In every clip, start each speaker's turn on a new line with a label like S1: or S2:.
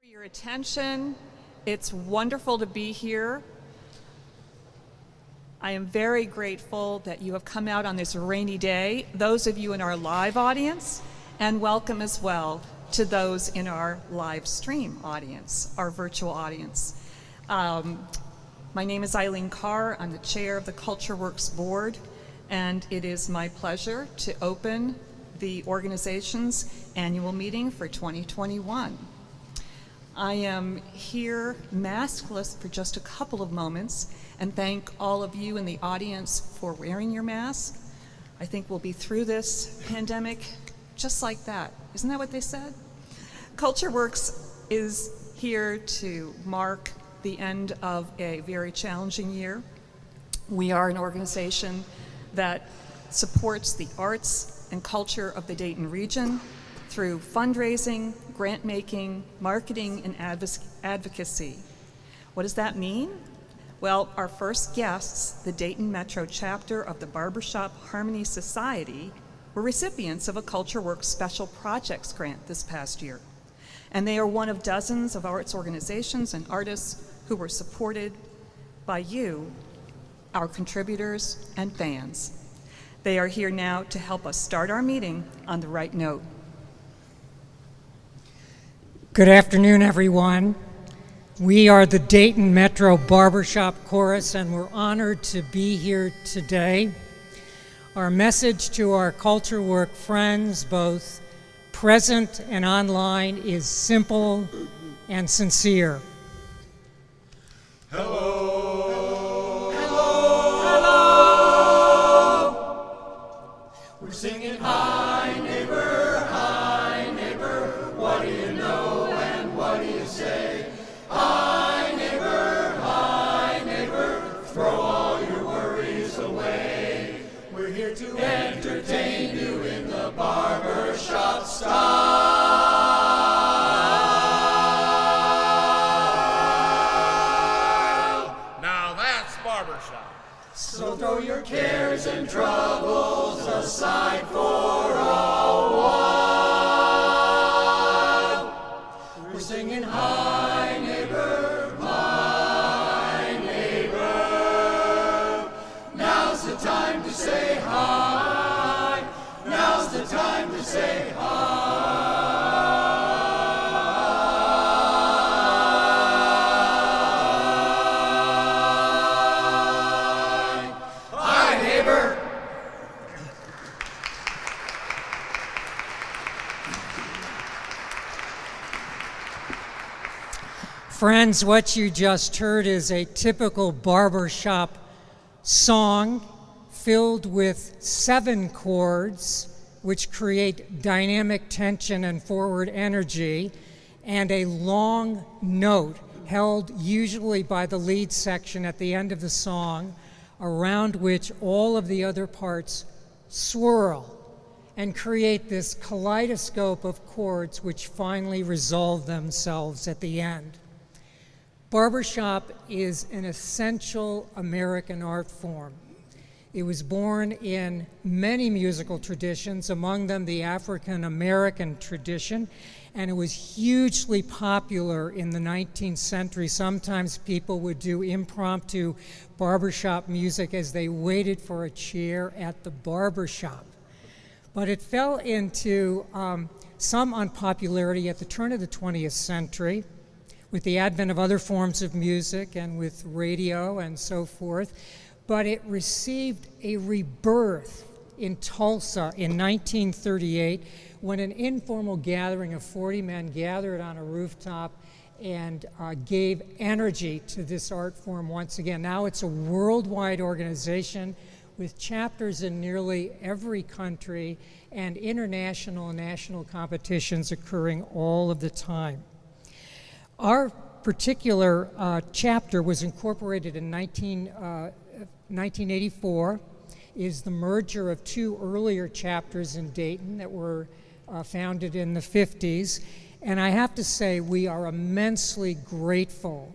S1: For your attention. It's wonderful to be here. I am very grateful that you have come out on this rainy day, those of you in our live audience, and welcome as well to those in our live stream audience, our virtual audience. My name is Eileen Carr. I'm the chair of the CultureWorks board, and it is my pleasure to open the organization's annual meeting for 2021. I am here maskless for just a couple of moments and thank all of you in the audience for wearing your mask. I think we'll be through this pandemic just like that. Isn't that what they said? CultureWorks is here to mark the end of a very challenging year. We are an organization that supports the arts and culture of the Dayton region through fundraising, grant making, marketing, and advocacy. What does that mean? Well, our first guests, the Dayton Metro chapter of the Barbershop Harmony Society, were recipients of a CultureWorks Special Projects grant this past year. And they are one of dozens of arts organizations and artists who were supported by you, our contributors and fans. They are here now to help us start our meeting on the right note.
S2: Good afternoon, everyone. We are the Dayton Metro Barbershop Chorus, and we're honored to be here today. Our message to our CultureWork friends, both present and online, is simple and sincere.
S3: Hello.
S2: Hello.
S3: Hello. We're singing hi neighbor, what do you know and what do you say? Hi neighbor, throw all your worries away. We're here to entertain you in the barbershop style. Now that's barbershop. So throw your cares and troubles aside for a while. We're singing hi neighbor, my neighbor. Now's the time to say hi. Now's the time to say hi. Hi neighbor.
S2: Friends, what you just heard is a typical barbershop song filled with 7 chords, which create dynamic tension and forward energy, and a long note held usually by the lead section at the end of the song, around which all of the other parts swirl and create this kaleidoscope of chords which finally resolve themselves at the end. Barbershop is an essential American art form. It was born in many musical traditions, among them the African American tradition, and it was hugely popular in the 19th century. Sometimes people would do impromptu barbershop music as they waited for a chair at the barbershop. But it fell into some unpopularity at the turn of the 20th century, with the advent of other forms of music and with radio and so forth. But it received a rebirth in Tulsa in 1938 when an informal gathering of 40 men gathered on a rooftop and gave energy to this art form once again. Now it's a worldwide organization with chapters in nearly every country and international and national competitions occurring all of the time. Our particular chapter was incorporated in 1984, is the merger of 2 earlier chapters in Dayton that were founded in the 50s. And I have to say, we are immensely grateful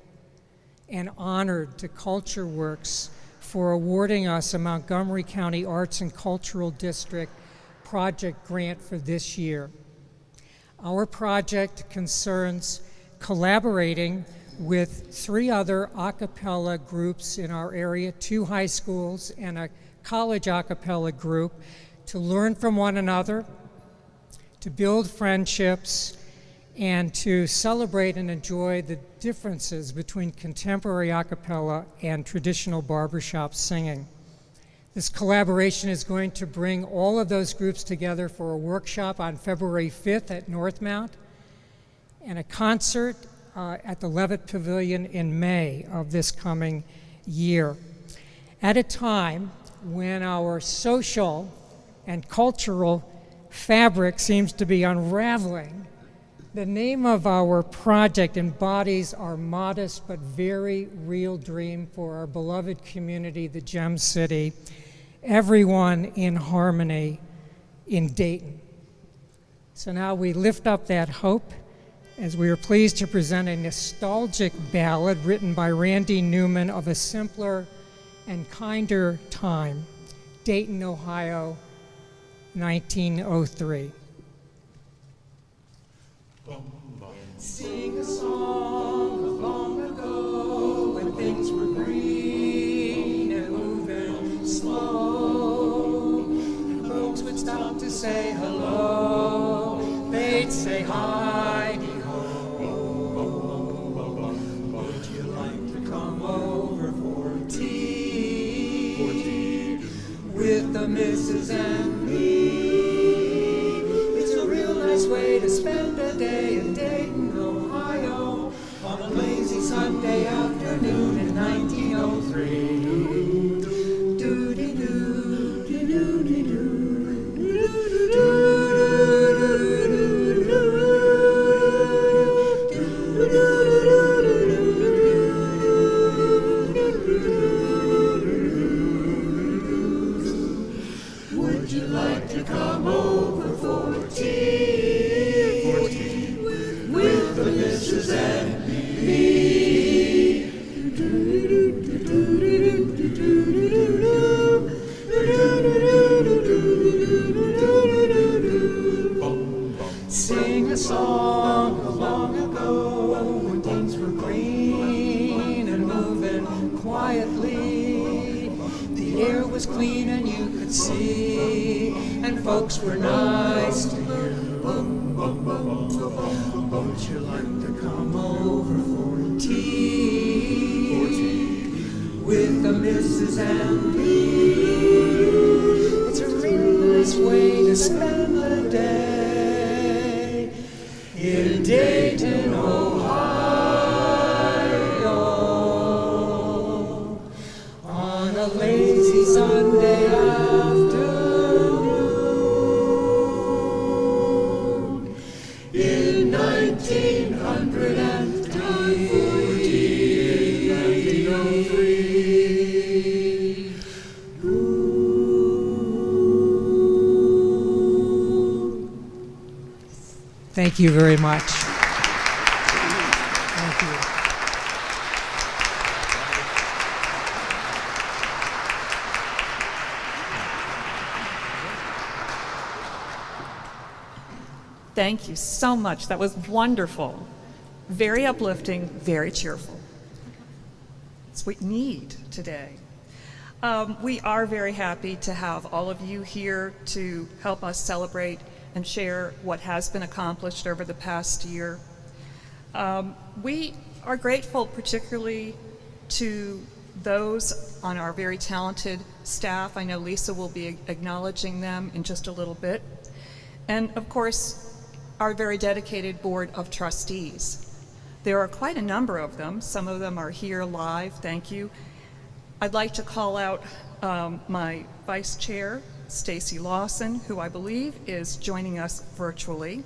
S2: and honored to CultureWorks for awarding us a Montgomery County Arts and Cultural District project grant for this year. Our project concerns collaborating with 3 other a cappella groups in our area, 2 high schools and a college a cappella group, to learn from one another, to build friendships, and to celebrate and enjoy the differences between contemporary a cappella and traditional barbershop singing. This collaboration is going to bring all of those groups together for a workshop on February 5th at Northmount and a concert at the Levitt Pavilion in May of this coming year. At a time when our social and cultural fabric seems to be unraveling, the name of our project embodies our modest but very real dream for our beloved community, the Gem City, everyone in harmony in Dayton. So now we lift up that hope as we are pleased to present a nostalgic ballad written by Randy Newman of a simpler and kinder time, Dayton, Ohio, 1903.
S4: Sing a song of long ago when things were green and moving slow. And folks would stop to say hello. They'd say hi-de-ho. Would you like to come over for tea with the missus and me? It's a real nice way to spend a day in Dayton, Ohio, on a lazy Sunday afternoon in 1903. Doody-doo, doody-doo. Would you like to come over for tea with the missus and me? Sing a song of long ago when things were green and moving quietly. The air was clean and you could see, and folks were nice to you. Would you like to come over for tea with the missus and me? It's a real nice way to spend the day in Dayton, Ohio, on a lazy Sunday afternoon in 1903.
S2: Thank you very much. Thank you.
S1: Thank you so much. That was wonderful. Very uplifting, very cheerful. It's what we need today. We are very happy to have all of you here to help us celebrate and share what has been accomplished over the past year. We are grateful particularly to those on our very talented staff. I know Lisa will be acknowledging them in just a little bit. And of course, our very dedicated Board of Trustees. There are quite a number of them. Some of them are here live. Thank you. I'd like to call out my Vice Chair, Stacy Lawson, who I believe is joining us virtually,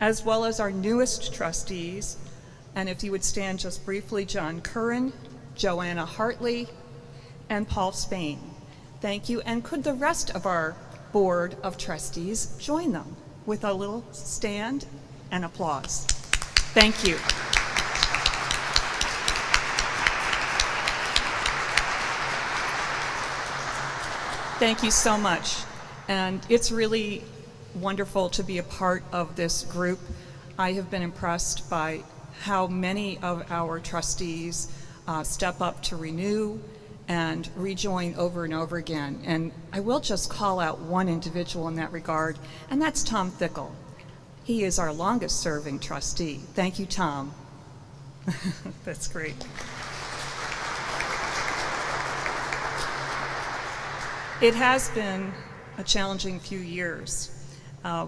S1: as well as our newest trustees. And if you would stand just briefly, John Curran, Joanna Hartley, and Paul Spain. Thank you. And could the rest of our Board of Trustees join them with a little stand and applause? Thank you. Thank you so much. And it's really wonderful to be a part of this group. I have been impressed by how many of our trustees step up to renew and rejoin over and over again. And I will just call out one individual in that regard, and that's Tom Thickle. He is our longest serving trustee. Thank you, Tom. That's great. It has been a challenging few years.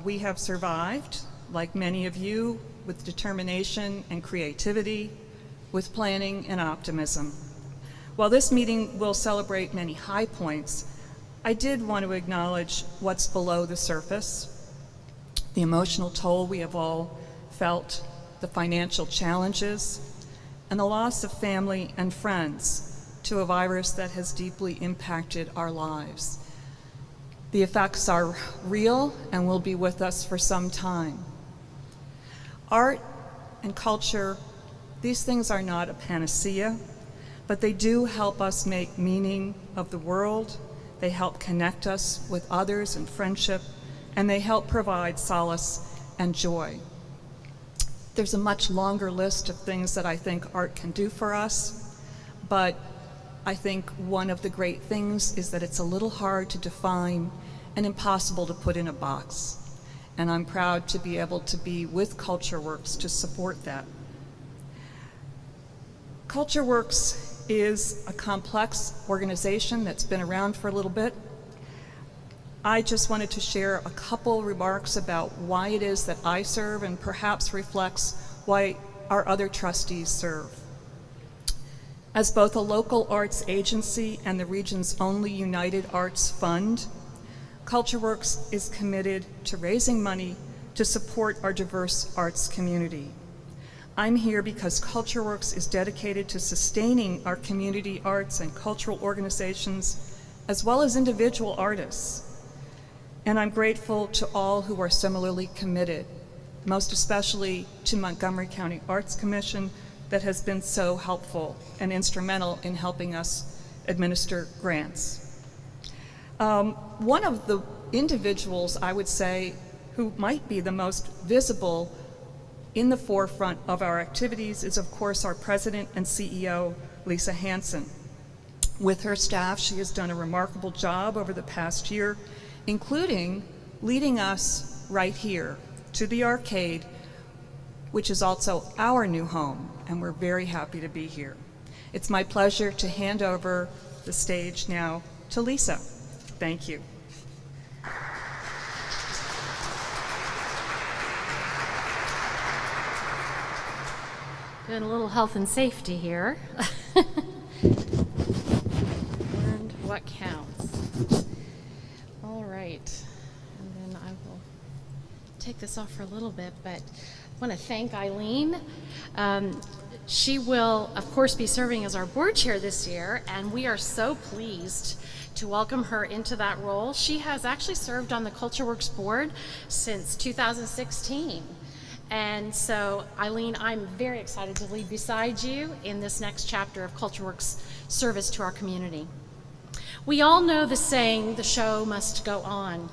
S1: We have survived, like many of you, with determination and creativity, with planning and optimism. While this meeting will celebrate many high points, I did want to acknowledge what's below the surface, the emotional toll we have all felt, the financial challenges, and the loss of family and friends to a virus that has deeply impacted our lives. The effects are real and will be with us for some time. Art and culture, these things are not a panacea, but they do help us make meaning of the world. They help connect us with others in friendship, and they help provide solace and joy. There's a much longer list of things that I think art can do for us, but I think one of the great things is that it's a little hard to define and impossible to put in a box. And I'm proud to be able to be with CultureWorks to support that. CultureWorks is a complex organization that's been around for a little bit. I just wanted to share a couple remarks about why it is that I serve and perhaps reflects why our other trustees serve. As both a local arts agency and the region's only United Arts Fund, CultureWorks is committed to raising money to support our diverse arts community. I'm here because CultureWorks is dedicated to sustaining our community arts and cultural organizations, as well as individual artists. And I'm grateful to all who are similarly committed, most especially to Montgomery County Arts Commission that has been so helpful and instrumental in helping us administer grants. One of the individuals, I would say, who might be the most visible in the forefront of our activities is, of course, our president and CEO, Lisa Hanson. With her staff, she has done a remarkable job over the past year, including leading us right here to the Arcade, which is also our new home, and we're very happy to be here. It's my pleasure to hand over the stage now to Lisa. Thank you.
S5: Doing a little health and safety here. Learned what counts. All right, and then I will take this off for a little bit, but I want to thank Eileen. She will, of course, be serving as our board chair this year, and we are so pleased to welcome her into that role. She has actually served on the CultureWorks board since 2016. And so, Eileen, I'm very excited to lead beside you in this next chapter of CultureWorks service to our community. We all know the saying, the show must go on.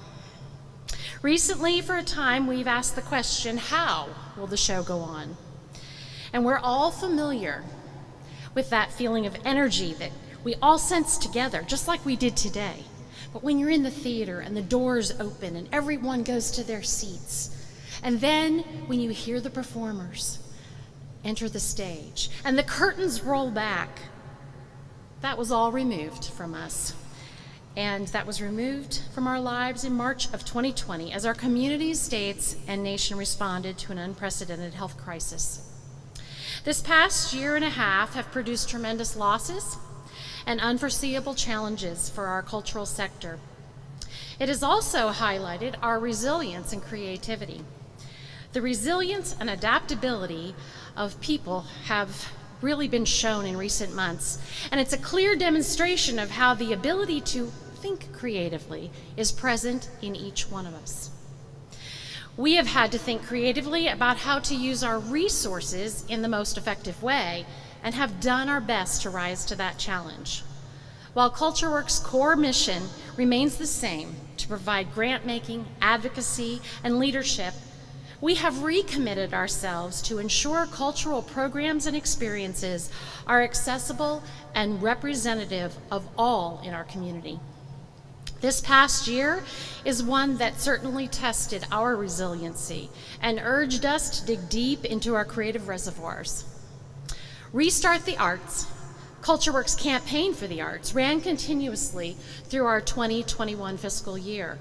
S5: Recently, for a time, we've asked the question, how will the show go on? And we're all familiar with that feeling of energy that we all sense together, just like we did today. But when you're in the theater and the doors open and everyone goes to their seats, and then when you hear the performers enter the stage and the curtains roll back, that was all removed from us. And that was removed from our lives in March of 2020 as our communities, states, and nation responded to an unprecedented health crisis. This past year and a half have produced tremendous losses and unforeseeable challenges for our cultural sector. It has also highlighted our resilience and creativity. The resilience and adaptability of people have really been shown in recent months, and it's a clear demonstration of how the ability to think creatively is present in each one of us. We have had to think creatively about how to use our resources in the most effective way and have done our best to rise to that challenge. While CultureWorks' core mission remains the same, to provide grant making, advocacy, and leadership We have recommitted ourselves to ensure cultural programs and experiences are accessible and representative of all in our community. This past year is one that certainly tested our resiliency and urged us to dig deep into our creative reservoirs. Restart the Arts, CultureWorks' campaign for the arts, ran continuously through our 2021 fiscal year.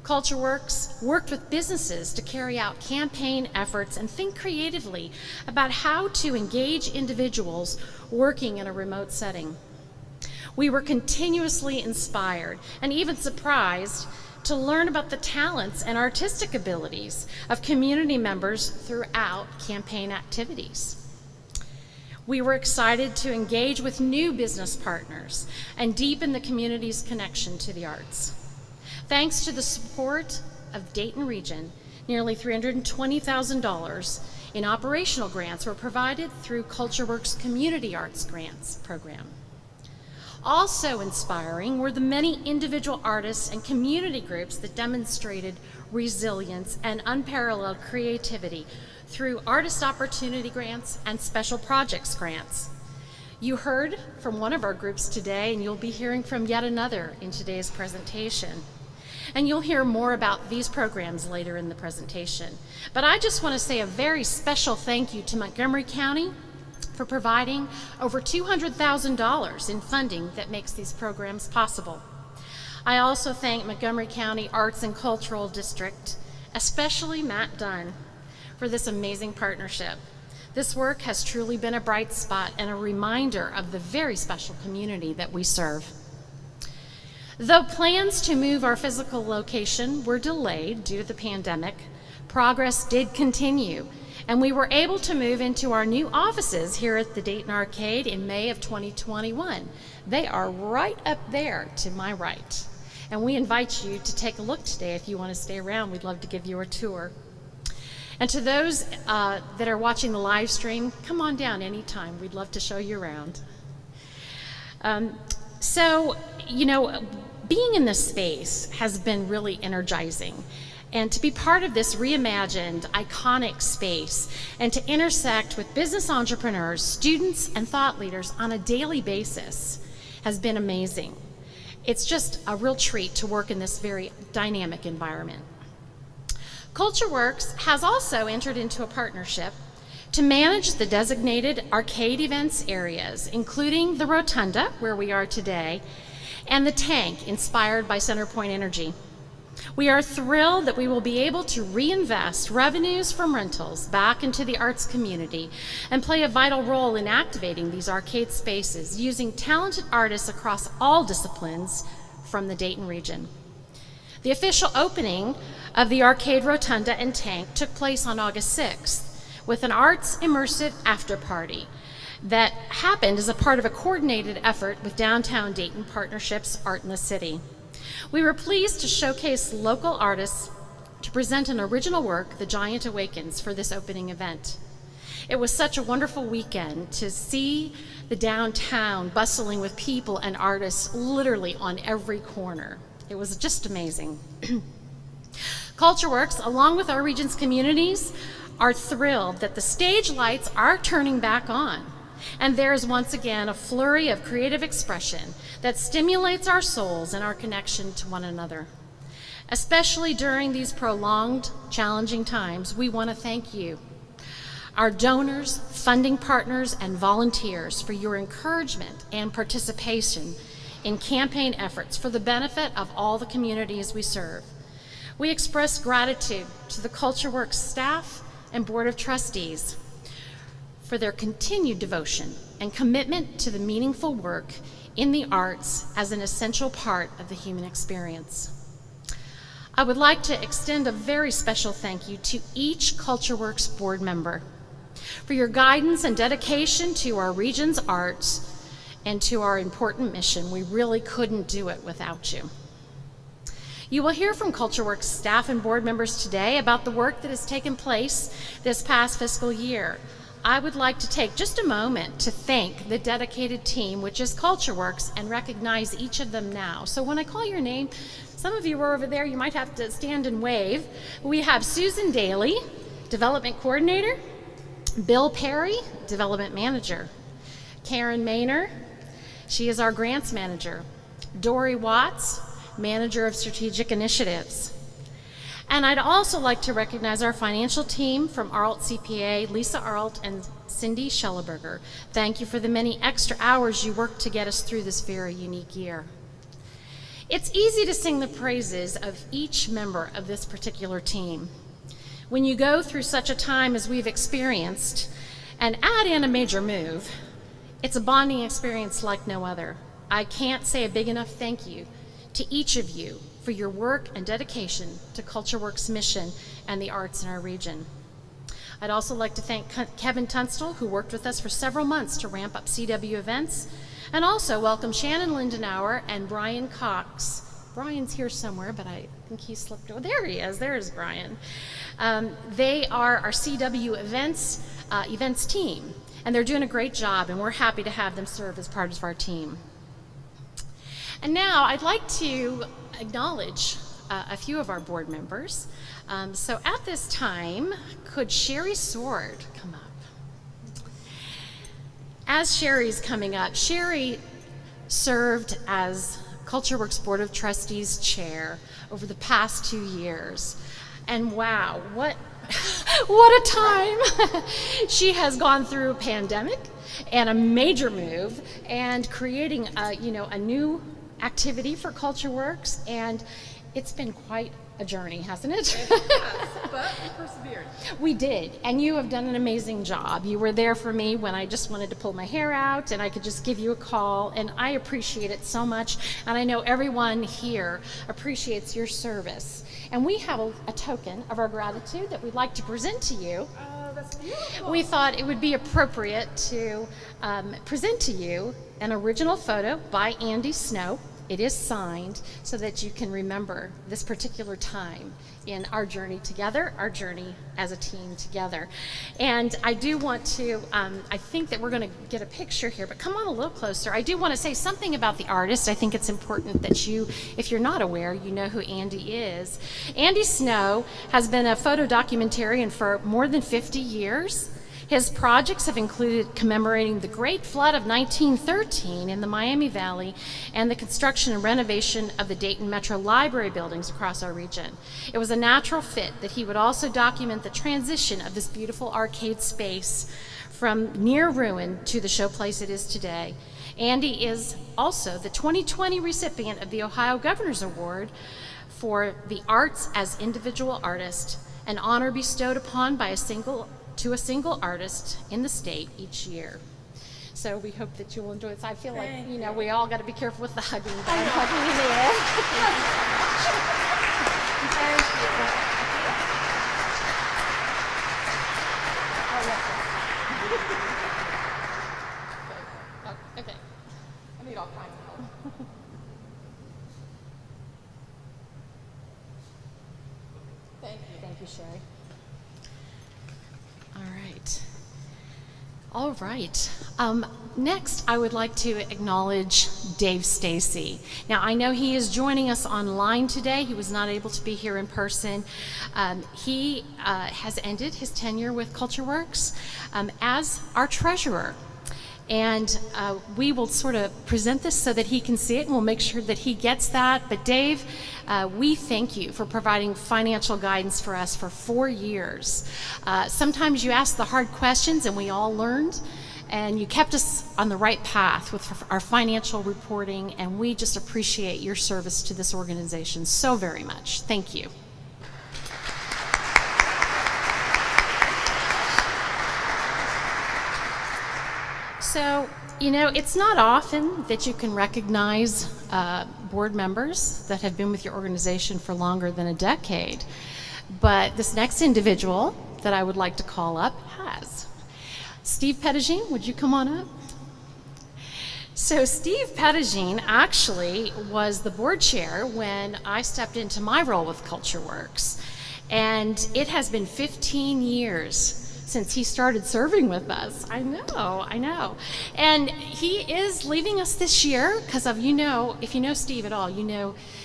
S5: CultureWorks worked with businesses to carry out campaign efforts and think creatively about how to engage individuals working in a remote setting. We were continuously inspired and even surprised to learn about the talents and artistic abilities of community members throughout campaign activities. We were excited to engage with new business partners and deepen the community's connection to the arts. Thanks to the support of Dayton Region, nearly $320,000 in operational grants were provided through CultureWorks' Community Arts Grants program. Also inspiring were the many individual artists and community groups that demonstrated resilience and unparalleled creativity through artist opportunity grants and special projects grants. You heard from one of our groups today, and you'll be hearing from yet another in today's presentation. And you'll hear more about these programs later in the presentation. But I just want to say a very special thank you to Montgomery County for providing over $200,000 in funding that makes these programs possible. I also thank Montgomery County Arts and Cultural District, especially Matt Dunn, for this amazing partnership. This work has truly been a bright spot and a reminder of the very special community that we serve. Though plans to move our physical location were delayed due to the pandemic, progress did continue, and we were able to move into our new offices here at the Dayton Arcade in May of 2021. They are right up there to my right, and we invite you to take a look today. If you want to stay around, we'd love to give you a tour. And to those that are watching the live stream, come on down anytime. We'd love to show you around. So, you know, being in this space has been really energizing. And to be part of this reimagined, iconic space and to intersect with business entrepreneurs, students, and thought leaders on a daily basis has been amazing. It's just a real treat to work in this very dynamic environment. CultureWorks has also entered into a partnership to manage the designated arcade events areas, including the Rotunda, where we are today, and the tank, inspired by CenterPoint Energy. We are thrilled that we will be able to reinvest revenues from rentals back into the arts community and play a vital role in activating these arcade spaces using talented artists across all disciplines from the Dayton region. The official opening of the Arcade Rotunda and Tank took place on August 6th with an arts immersive after party that happened as a part of a coordinated effort with Downtown Dayton Partnerships Art in the City. We were pleased to showcase local artists to present an original work, The Giant Awakens, for this opening event. It was such a wonderful weekend to see the downtown bustling with people and artists literally on every corner. It was just amazing. CultureWorks, along with our region's communities, are thrilled that the stage lights are turning back on. And there's once again a flurry of creative expression that stimulates our souls and our connection to one another. Especially during these prolonged, challenging times, we want to thank you, our donors, funding partners, and volunteers for your encouragement and participation in campaign efforts for the benefit of all the communities we serve. We express gratitude to the CultureWorks staff and Board of Trustees for their continued devotion and commitment to the meaningful work in the arts as an essential part of the human experience. I would like to extend a very special thank you to each CultureWorks board member for your guidance and dedication to our region's arts and to our important mission. We really couldn't do it without you. You will hear from CultureWorks staff and board members today about the work that has taken place this past fiscal year. I would like to take just a moment to thank the dedicated team, which is CultureWorks, and recognize each of them now. So when I call your name, some of you are over there, you might have to stand and wave. We have Susan Daly, Development Coordinator, Bill Perry, Development Manager. Karen Maynor, she is our Grants Manager. Dory Watts, Manager of Strategic Initiatives. And I'd also like to recognize our financial team from Arlt CPA, Lisa Arlt and Cindy Schelleberger. Thank you for the many extra hours you worked to get us through this very unique year. It's easy to sing the praises of each member of this particular team. When you go through such a time as we've experienced and add in a major move, it's a bonding experience like no other. I can't say a big enough thank you to each of you for your work and dedication to CultureWorks' mission and the arts in our region. I'd also like to thank Kevin Tunstall, who worked with us for several months to ramp up CW events, and also welcome Shannon Lindenauer and Brian Cox. Brian's here somewhere, but I think he slipped over. There he is. There's Brian. They are our CW events team, and they're doing a great job, and we're happy to have them serve as part of our team. And now I'd like to acknowledge a few of our board members. So at this time, could Sherry Sword come up? As Sherry's coming up, Sherry served as CultureWorks Board of Trustees Chair over the past 2 years. And wow, what a time. She has gone through a pandemic and a major move and creating a new activity for CultureWorks, and it's been quite a journey, hasn't it?
S6: It has, but we persevered.
S5: We did, and you have done an amazing job. You were there for me when I just wanted to pull my hair out, and I could just give you a call, and I appreciate it so much, and I know everyone here appreciates your service. And we have a token of our gratitude that we'd like to present to you.
S6: That's beautiful.
S5: We thought it would be appropriate to present to you an original photo by Andy Snow. It is signed so that you can remember this particular time in our journey together, our journey as a team together. And I do want to, I think that we're going to get a picture here, but come on a little closer. I do want to say something about the artist. I think it's important that you, if you're not aware, you know who Andy is. Andy Snow has been a photo documentarian for more than 50 years. His projects have included commemorating the Great Flood of 1913 in the Miami Valley and the construction and renovation of the Dayton Metro Library buildings across our region. It was a natural fit that he would also document the transition of this beautiful arcade space from near ruin to the showplace it is today. Andy is also the 2020 recipient of the Ohio Governor's Award for the Arts as Individual Artist, an honor bestowed upon by a single artist in the state each year. So we hope that you'll enjoy this. I feel like, we all got to be careful with the hugging, but I'm hugging in the air. Okay. I need all kinds of help. Thank you. Thank you, Sherry. All right. Next, I would like to acknowledge Dave Stacy. Now, I know he is joining us online today. He was not able to be here in person. He has ended his tenure with CultureWorks as our treasurer. And we will sort of present this so that he can see it, and we'll make sure that he gets that. But Dave, we thank you for providing financial guidance for us for 4 years. Sometimes you ask the hard questions, and we all learned, and you kept us on the right path with our financial reporting, and we just appreciate your service to this organization so very much. Thank you. So, it's not often that you can recognize board members that have been with your organization for longer than a decade, but this next individual that I would like to call up has. Steve Pettigene, would you come on up? So Steve Pettigene actually was the board chair when I stepped into my role with CultureWorks, and it has been 15 years since he started serving with us. I know. And he is leaving us this year because of, if you know Steve at all,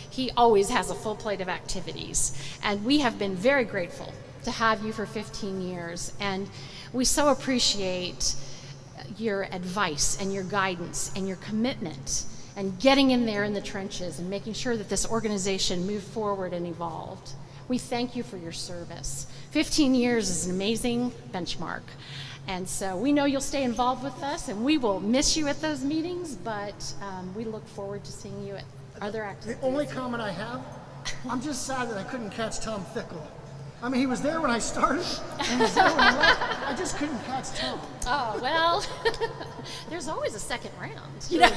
S5: he always has a full plate of activities. And we have been very grateful to have you for 15 years, and we so appreciate your advice and your guidance and your commitment and getting in there in the trenches and making sure that this organization moved forward and evolved. We thank you for your service. 15 years is an amazing benchmark. And so we know you'll stay involved with us, and we will miss you at those meetings, but we look forward to seeing you at other activities.
S7: The only comment I have, I'm just sad that I couldn't catch Tom Fickle. I mean, he was there when I started, and he was there when I left. I just couldn't catch Tom.
S5: Oh, well, there's always a second round. You know?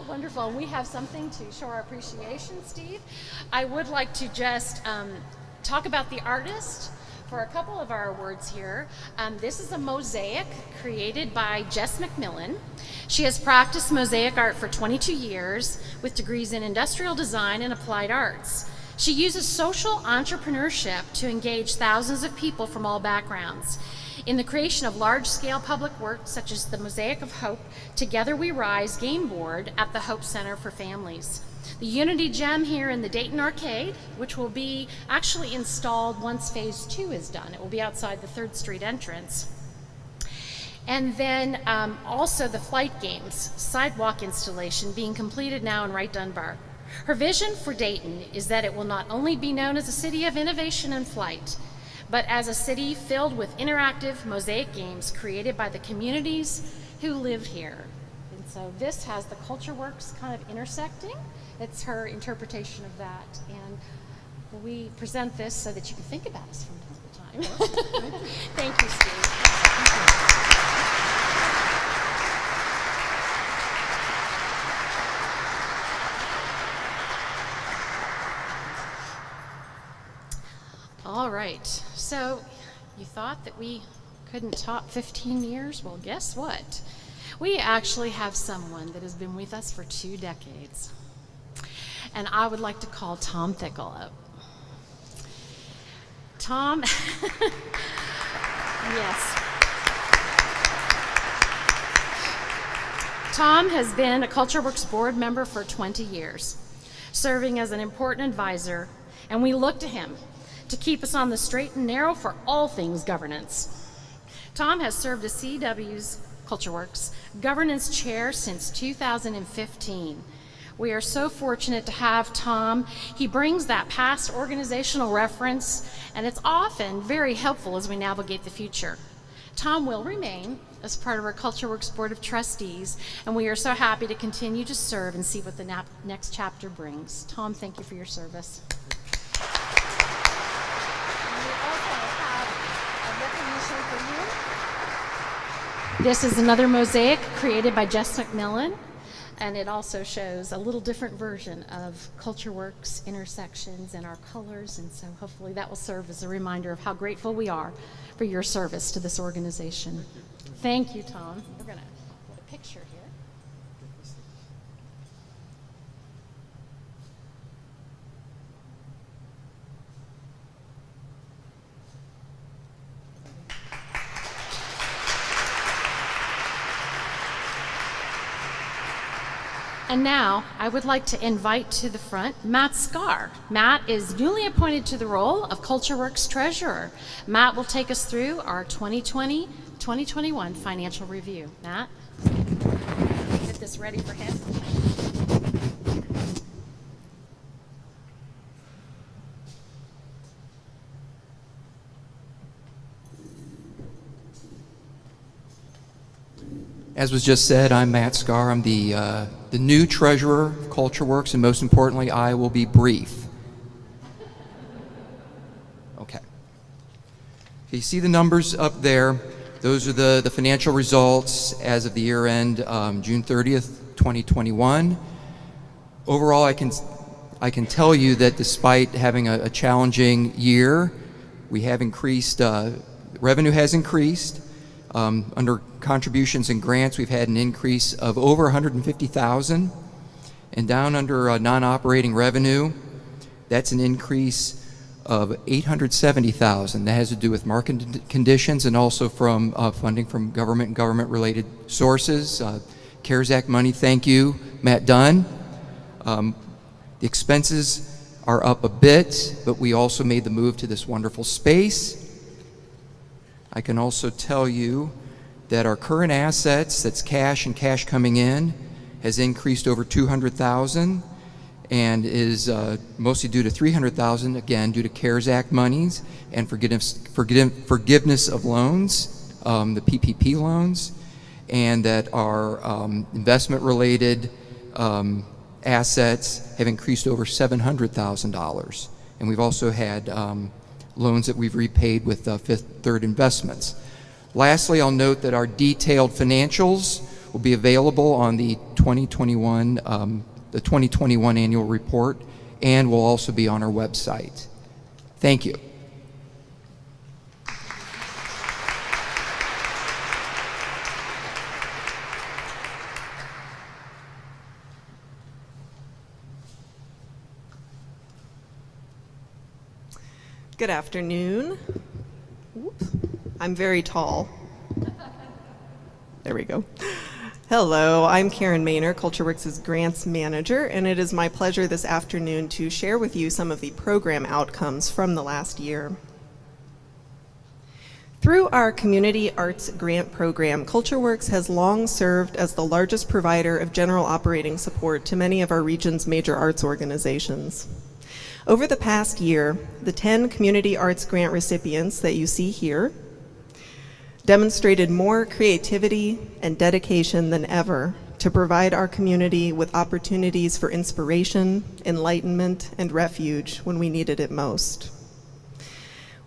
S5: Wonderful. We have something to show our appreciation, Steve. I would like to just talk about the artist for a couple of our awards here. This is a mosaic created by Jess McMillan. She has practiced mosaic art for 22 years with degrees in industrial design and applied arts. She uses social entrepreneurship to engage thousands of people from all backgrounds in the creation of large-scale public works such as the Mosaic of Hope, Together We Rise game board at the Hope Center for Families. The Unity Gem here in the Dayton Arcade, which will be actually installed once Phase 2 is done. It will be outside the 3rd Street entrance. And then also the Flight Games sidewalk installation being completed now in Wright Dunbar. Her vision for Dayton is that it will not only be known as a city of innovation and flight, but as a city filled with interactive mosaic games created by the communities who live here. And so this has the Culture Works kind of intersecting. It's her interpretation of that. And we present this so that you can think about us from time to time. Thank you, Steve. All right, so you thought that we couldn't top 15 years? Well, guess what? We actually have someone that has been with us for 2 decades. And I would like to call Tom Fickle up. Tom, yes. Tom has been a Culture Works board member for 20 years, serving as an important advisor, and we look to him to keep us on the straight and narrow for all things governance. Tom has served as CW's Culture Works governance chair since 2015. We are so fortunate to have Tom. He brings that past organizational reference, and it's often very helpful as we navigate the future. Tom will remain as part of our Culture Works Board of Trustees, and we are so happy to continue to serve and see what the next chapter brings. Tom, thank you for your service. This is another mosaic created by Jess McMillan, and it also shows a little different version of Culture Works intersections and our colors, and so hopefully that will serve as a reminder of how grateful we are for your service to this organization. Thank you, Tom. We're going to put a picture here. And now, I would like to invite to the front Matt Scar. Matt is newly appointed to the role of Culture Works Treasurer. Matt will take us through our 2020-2021 financial review. Matt, get this ready for him.
S8: As was just said, I'm Matt Scar. I'm the new treasurer of Culture Works, and most importantly, I will be brief. Okay. You see the numbers up there. Those are the financial results as of the year end, June 30th, 2021. Overall, I can tell you that despite having a challenging year, we have increased, revenue has increased. Under contributions and grants, we've had an increase of over 150,000, and down under non-operating revenue, that's an increase of 870,000. That has to do with market conditions and also from funding from government and government-related sources. CARES Act money, thank you, Matt Dunn. The expenses are up a bit, but we also made the move to this wonderful space. I can also tell you that our current assets, that's cash and cash coming in, has increased over $200,000 and is mostly due to $300,000, again, due to CARES Act monies and forgiveness of loans, the PPP loans, and that our investment-related assets have increased over $700,000. And we've also had loans that we've repaid with Fifth Third Investments. Lastly, I'll note that our detailed financials will be available on the 2021 annual report, and will also be on our website. Thank you.
S9: Good afternoon. Oops. I'm very tall. There we go. Hello, I'm Karen Maynor, CultureWorks' Grants Manager, and it is my pleasure this afternoon to share with you some of the program outcomes from the last year. Through our Community Arts Grant Program, CultureWorks has long served as the largest provider of general operating support to many of our region's major arts organizations. Over the past year, the 10 Community Arts Grant recipients that you see here demonstrated more creativity and dedication than ever to provide our community with opportunities for inspiration, enlightenment, and refuge when we needed it most.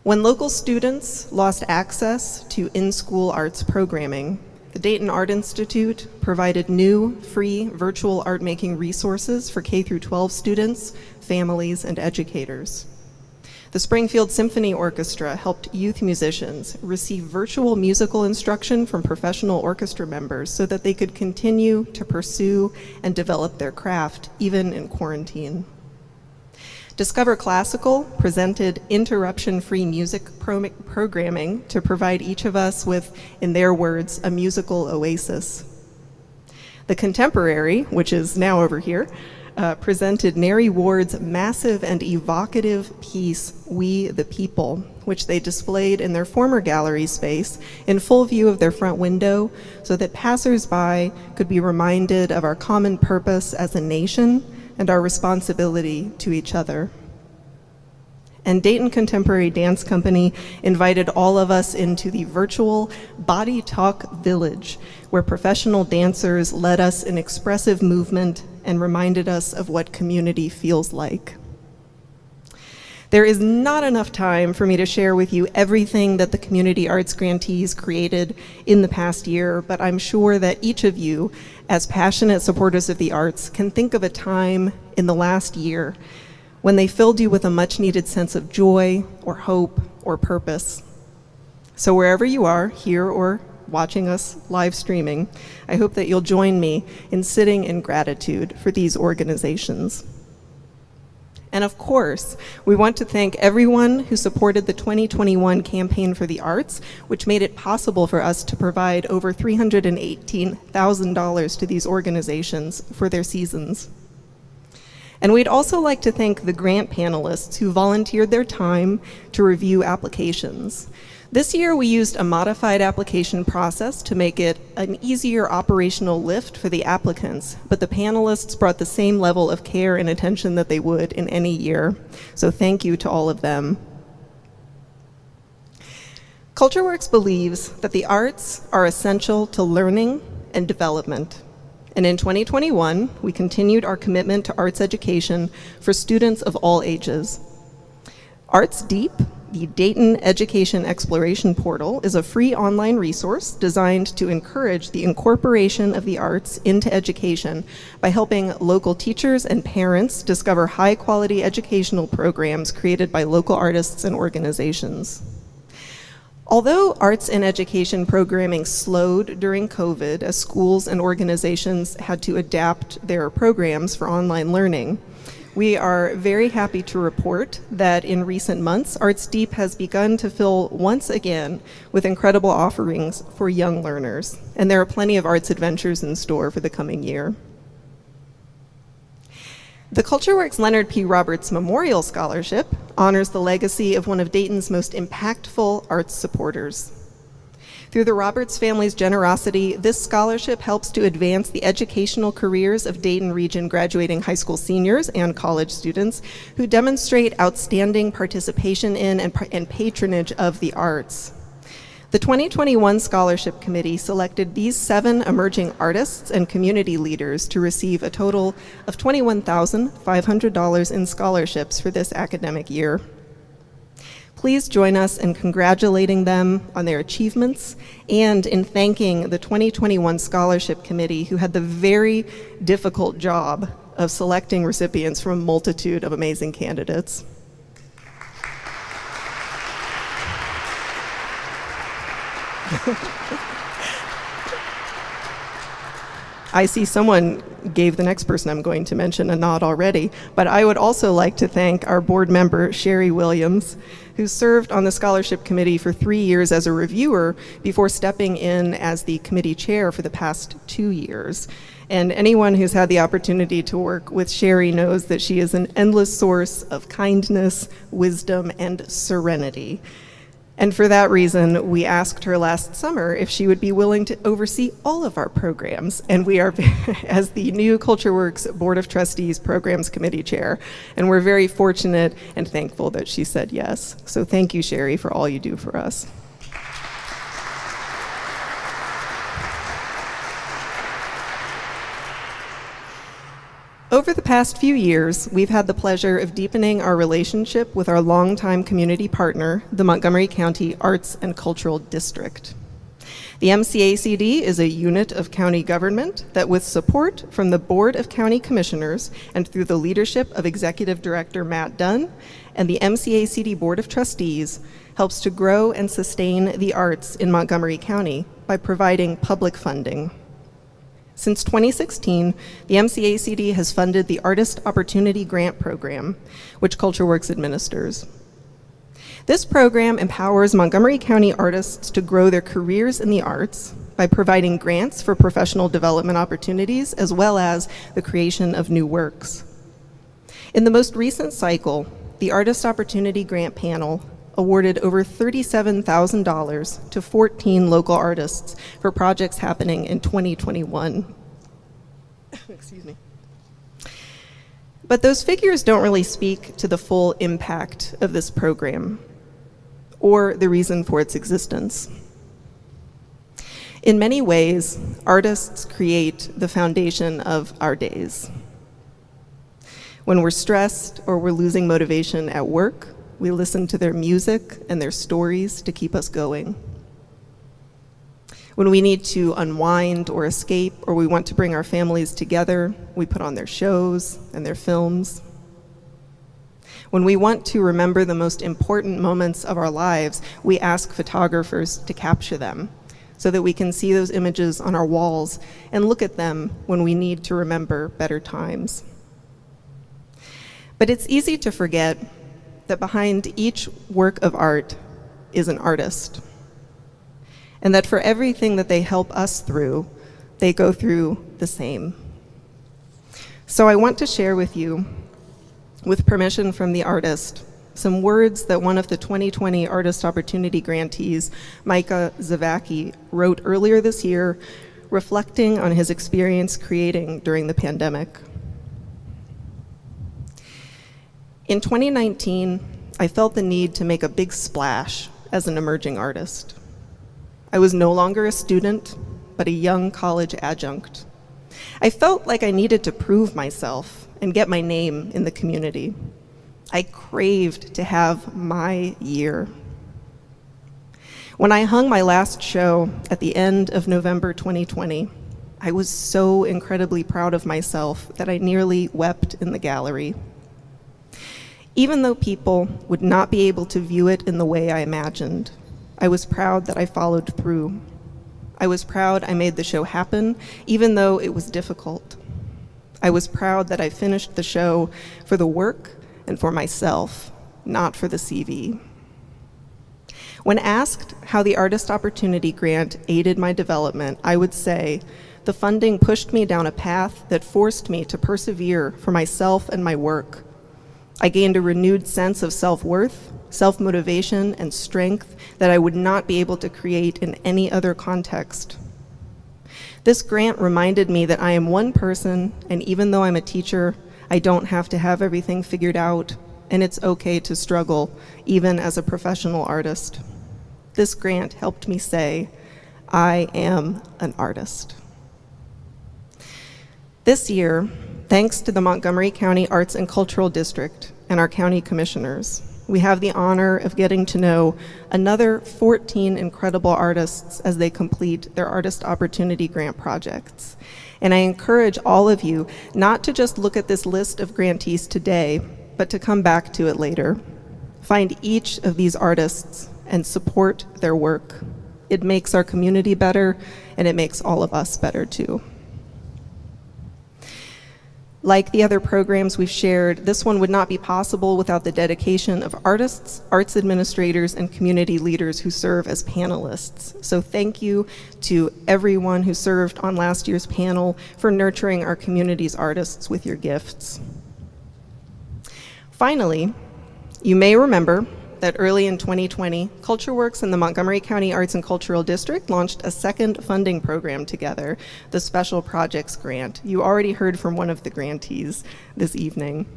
S9: When local students lost access to in-school arts programming, the Dayton Art Institute provided new, free, virtual art-making resources for K-12 students, families, and educators. The Springfield Symphony Orchestra helped youth musicians receive virtual musical instruction from professional orchestra members so that they could continue to pursue and develop their craft, even in quarantine. Discover Classical presented interruption-free music programming to provide each of us with, in their words, a musical oasis. The Contemporary, which is now over here, presented Neri Ward's massive and evocative piece, We the People, which they displayed in their former gallery space in full view of their front window so that passersby could be reminded of our common purpose as a nation and our responsibility to each other. And Dayton Contemporary Dance Company invited all of us into the virtual Body Talk Village, where professional dancers led us in expressive movement and reminded us of what community feels like. There is not enough time for me to share with you everything that the Community Arts grantees created in the past year, but I'm sure that each of you, as passionate supporters of the arts, can think of a time in the last year when they filled you with a much-needed sense of joy or hope or purpose. So wherever you are, here or watching us live streaming, I hope that you'll join me in sitting in gratitude for these organizations. And of course, we want to thank everyone who supported the 2021 Campaign for the Arts, which made it possible for us to provide over $318,000 to these organizations for their seasons. And we'd also like to thank the grant panelists who volunteered their time to review applications. This year we used a modified application process to make it an easier operational lift for the applicants, but the panelists brought the same level of care and attention that they would in any year. So thank you to all of them. CultureWorks believes that the arts are essential to learning and development. And in 2021, we continued our commitment to arts education for students of all ages. Arts Deep, the Dayton Education Exploration Portal, is a free online resource designed to encourage the incorporation of the arts into education by helping local teachers and parents discover high-quality educational programs created by local artists and organizations. Although arts and education programming slowed during COVID as schools and organizations had to adapt their programs for online learning, we are very happy to report that in recent months, Arts Deep has begun to fill once again with incredible offerings for young learners, and there are plenty of arts adventures in store for the coming year. The CultureWorks Leonard P. Roberts Memorial Scholarship honors the legacy of one of Dayton's most impactful arts supporters. Through the Roberts family's generosity, this scholarship helps to advance the educational careers of Dayton region graduating high school seniors and college students who demonstrate outstanding participation in and patronage of the arts. The 2021 Scholarship Committee selected these 7 emerging artists and community leaders to receive a total of $21,500 in scholarships for this academic year. Please join us in congratulating them on their achievements and in thanking the 2021 Scholarship Committee, who had the very difficult job of selecting recipients from a multitude of amazing candidates. I see someone gave the next person I'm going to mention a nod already, but I would also like to thank our board member, Sherry Williams, who served on the scholarship committee for 3 years as a reviewer before stepping in as the committee chair for the past 2 years. And anyone who's had the opportunity to work with Sherry knows that she is an endless source of kindness, wisdom, and serenity. And for that reason, we asked her last summer if she would be willing to oversee all of our programs. And we are, as the new CultureWorks Board of Trustees Programs Committee Chair, and we're very fortunate and thankful that she said yes. So thank you, Sherry, for all you do for us. Over the past few years, we've had the pleasure of deepening our relationship with our longtime community partner, the Montgomery County Arts and Cultural District. The MCACD is a unit of county government that, with support from the Board of County Commissioners and through the leadership of Executive Director Matt Dunn and the MCACD Board of Trustees, helps to grow and sustain the arts in Montgomery County by providing public funding. Since 2016, the MCACD has funded the Artist Opportunity Grant Program, which CultureWorks administers. This program empowers Montgomery County artists to grow their careers in the arts by providing grants for professional development opportunities as well as the creation of new works. In the most recent cycle, the Artist Opportunity Grant Panel awarded over $37,000 to 14 local artists for projects happening in 2021. Excuse me. But those figures don't really speak to the full impact of this program or the reason for its existence. In many ways, artists create the foundation of our days. When we're stressed or we're losing motivation at work, we listen to their music and their stories to keep us going. When we need to unwind or escape, or we want to bring our families together, we put on their shows and their films. When we want to remember the most important moments of our lives, we ask photographers to capture them so that we can see those images on our walls and look at them when we need to remember better times. But it's easy to forget that behind each work of art is an artist, and that for everything that they help us through, they go through the same. So I want to share with you, with permission from the artist, some words that one of the 2020 Artist Opportunity grantees, Micah Zavacki, wrote earlier this year, reflecting on his experience creating during the pandemic. In 2019, I felt the need to make a big splash as an emerging artist. I was no longer a student, but a young college adjunct. I felt like I needed to prove myself and get my name in the community. I craved to have my year. When I hung my last show at the end of November 2020, I was so incredibly proud of myself that I nearly wept in the gallery. Even though people would not be able to view it in the way I imagined, I was proud that I followed through. I was proud I made the show happen, even though it was difficult. I was proud that I finished the show for the work and for myself, not for the CV. When asked how the Artist Opportunity Grant aided my development, I would say the funding pushed me down a path that forced me to persevere for myself and my work. I gained a renewed sense of self-worth, self-motivation, and strength that I would not be able to create in any other context. This grant reminded me that I am one person, and even though I'm a teacher, I don't have to have everything figured out, and it's okay to struggle, even as a professional artist. This grant helped me say, I am an artist. This year, thanks to the Montgomery County Arts and Cultural District and our county commissioners, we have the honor of getting to know another 14 incredible artists as they complete their Artist Opportunity Grant projects. And I encourage all of you not to just look at this list of grantees today, but to come back to it later. Find each of these artists and support their work. It makes our community better, and it makes all of us better too. Like the other programs we've shared, this one would not be possible without the dedication of artists, arts administrators, and community leaders who serve as panelists. So thank you to everyone who served on last year's panel for nurturing our community's artists with your gifts. Finally, you may remember that early in 2020, CultureWorks and the Montgomery County Arts and Cultural District launched a second funding program together, the Special Projects Grant. You already heard from one of the grantees this evening.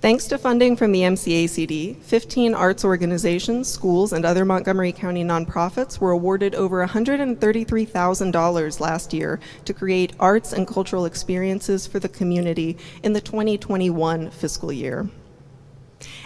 S9: Thanks to funding from the MCACD, 15 arts organizations, schools, and other Montgomery County nonprofits were awarded over $133,000 last year to create arts and cultural experiences for the community in the 2021 fiscal year.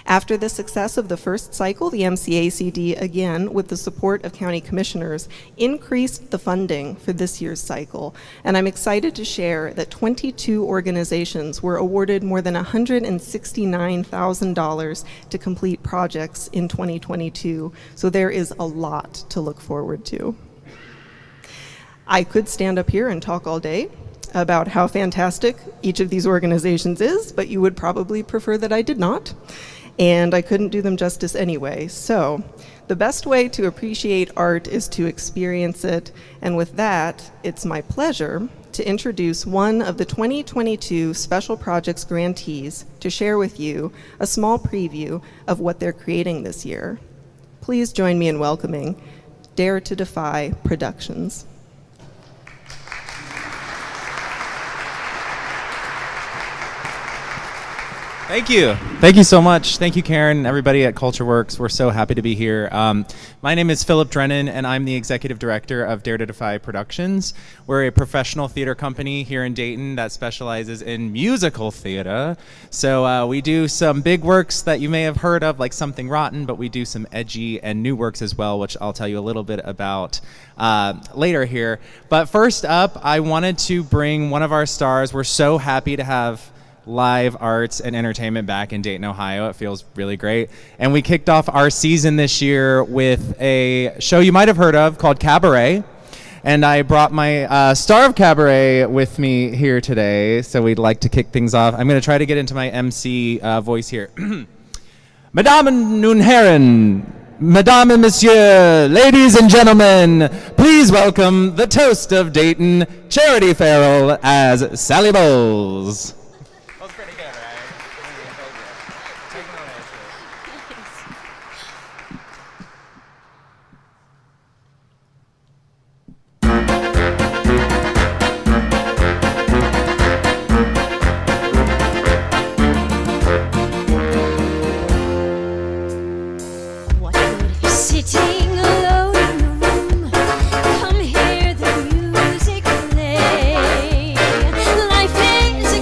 S9: After the success of the first cycle, the MCACD, again with the support of county commissioners, increased the funding for this year's cycle. And I'm excited to share that 22 organizations were awarded more than $169,000 to complete projects in 2022. So there is a lot to look forward to. I could stand up here and talk all day about how fantastic each of these organizations is, but you would probably prefer that I did not. And I couldn't do them justice anyway. So the best way to appreciate art is to experience it. And with that, it's my pleasure to introduce one of the 2022 Special Projects grantees to share with you a small preview of what they're creating this year. Please join me in welcoming Dare to Defy Productions.
S10: Thank you. Thank you so much. Thank you, Karen, everybody at CultureWorks. We're so happy to be here. My name is Philip Drennan, and I'm the executive director of Dare to Defy Productions. We're a professional theater company here in Dayton that specializes in musical theater. So we do some big works that you may have heard of, like Something Rotten, but we do some edgy and new works as well, which I'll tell you a little bit about later here. But first up, I wanted to bring one of our stars. We're so happy to have live arts and entertainment back in Dayton, Ohio. It feels really great. And we kicked off our season this year with a show you might have heard of called Cabaret. And I brought my star of Cabaret with me here today, so we'd like to kick things off. I'm going to try to get into my MC voice here. Madame und Herren, Madame and Monsieur, ladies and gentlemen, please welcome the toast of Dayton, Charity Farrell, as Sally Bowles.
S11: Sitting alone in the room, come hear the music play. Life is a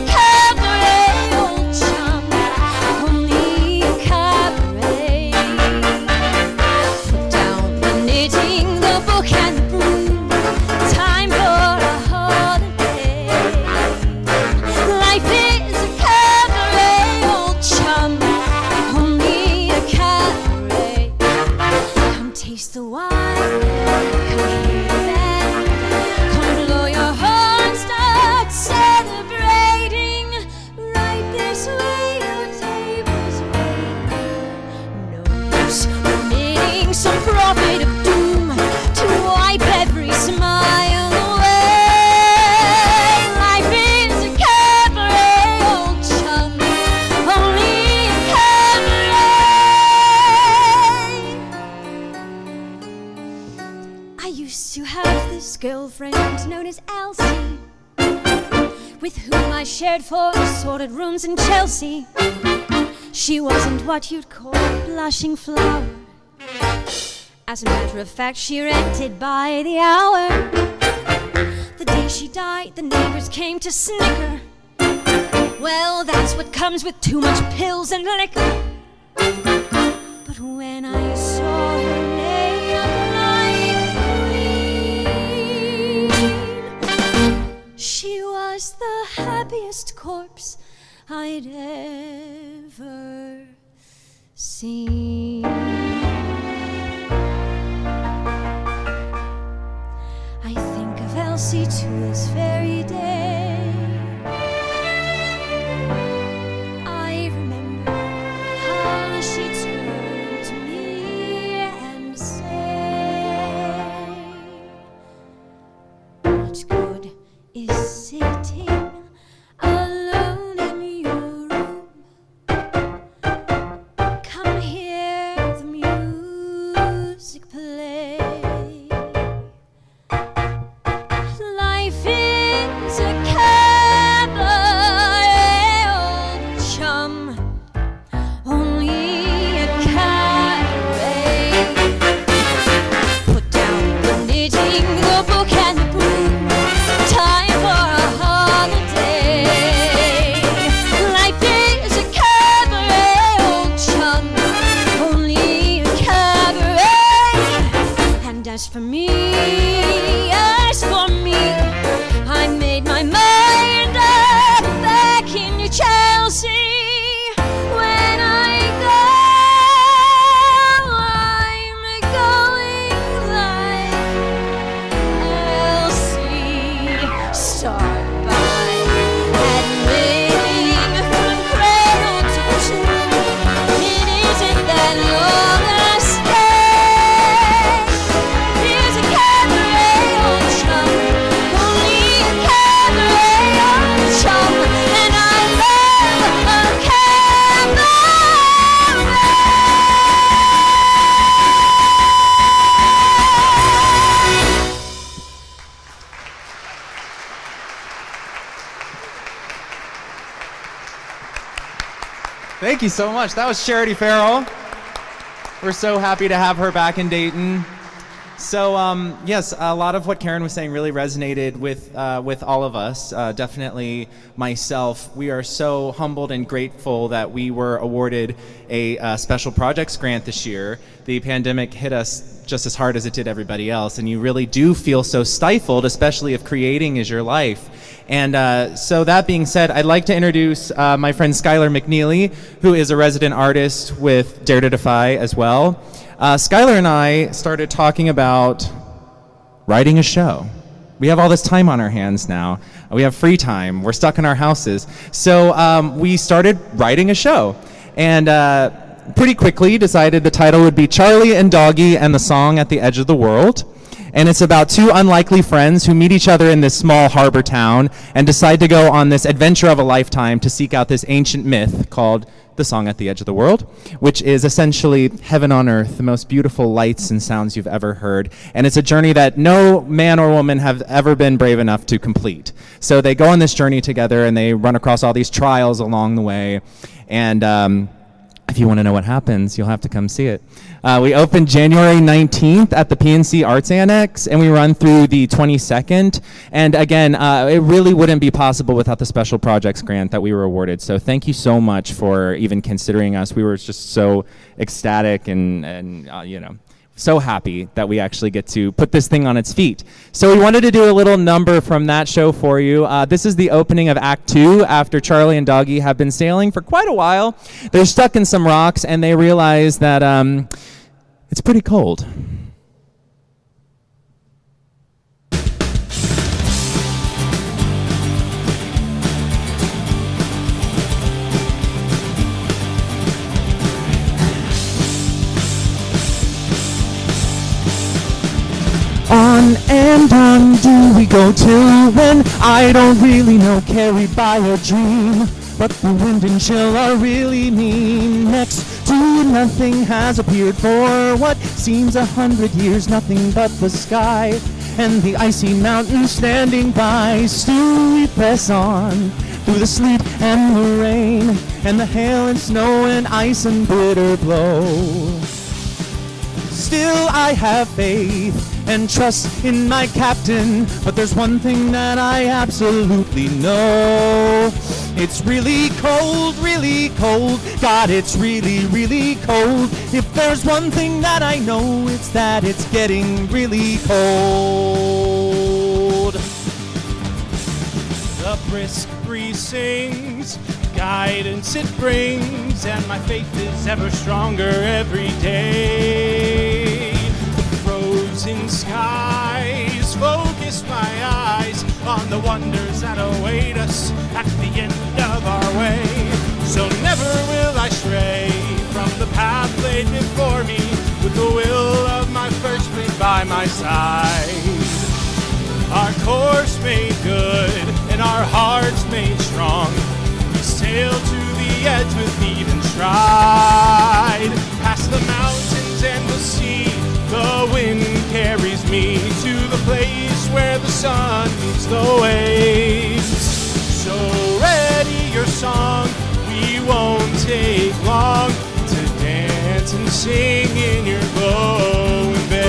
S11: used to have this girlfriend known as Elsie, with whom I shared 4 assorted rooms in Chelsea. She wasn't what you'd call a blushing flower. As a matter of fact, she rented by the hour. The day she died, the neighbors came to snicker. Well, that's what comes with too much pills and liquor. But when I saw her lay up lying clean, she was the happiest corpse I'd ever seen. I think of Elsie to this very day. I remember how she turned to me and said, what good is sitting alone in your room? Come hear the music play. Life is a cabaret, old chum, only a cabaret. Put down the knitting, the book and the broom, time for a holiday. Life is a cabaret, old chum, only a cabaret. And as for me, I made my mind up back in New Chelsea. When I go, I'm going like Elsie. Start by admitting from cradle to tomb, it isn't that long a stay. Here's a cabaret, old chum, only a cabaret, old chum, and I love a
S10: Thank you so much. That was Charity Farrell. We're so happy to have her back in Dayton. So yes, a lot of what Karen was saying really resonated with all of us. Definitely myself. We are so humbled and grateful that we were awarded a special projects grant this year. The pandemic hit us just as hard as it did everybody else, and you really do feel so stifled, especially if creating is your life. And so that being said, I'd like to introduce my friend Skylar McNeely, who is a resident artist with Dare to Defy as well. Skylar and I started talking about writing a show. We have all this time on our hands now. We have free time. We're stuck in our houses. So we started writing a show. And pretty quickly decided the title would be Charlie and Doggy and the Song at the Edge of the World. And it's about 2 unlikely friends who meet each other in this small harbor town and decide to go on this adventure of a lifetime to seek out this ancient myth called The Song at the Edge of the World, which is essentially heaven on earth, the most beautiful lights and sounds you've ever heard. And it's a journey that no man or woman have ever been brave enough to complete. So they go on this journey together and they run across all these trials along the way. And if you want to know what happens, you'll have to come see it. We opened January 19th at the PNC Arts Annex, and we run through the 22nd. And again, it really wouldn't be possible without the special projects grant that we were awarded. So thank you so much for even considering us. We were just so ecstatic and you know, so happy that we actually get to put this thing on its feet. So we wanted to do a little number from that show for you. This is the opening of Act 2 after Charlie and Doggy have been sailing for quite a while. They're stuck in some rocks and they realize that it's pretty cold. On and on do we go till when I don't really know, carried by a dream. But the wind and chill are really mean. Next to to nothing has appeared for what seems 100 years, nothing but the sky and the icy mountains standing by. Still we press on through the sleet and the rain and the hail and snow and ice and bitter blow. Still I have faith and trust in my captain, but there's one thing that I absolutely know. It's really cold, God, it's really, really cold. If there's one thing that I know, it's that it's getting really cold.
S12: The brisk breeze sings, guidance it brings, and my faith is ever stronger every day. The frozen skies focus my eyes on the wonders that await us at the end of our way. So never will I stray from the path laid before me, with the will of my first mate by my side. Our course made good and our hearts made strong, we sail to the edge with even stride. Past the mountains and the sea, the wind carries me to the place where the sun meets the waves. So ready your song, we won't take long to dance and sing in your glowing bay.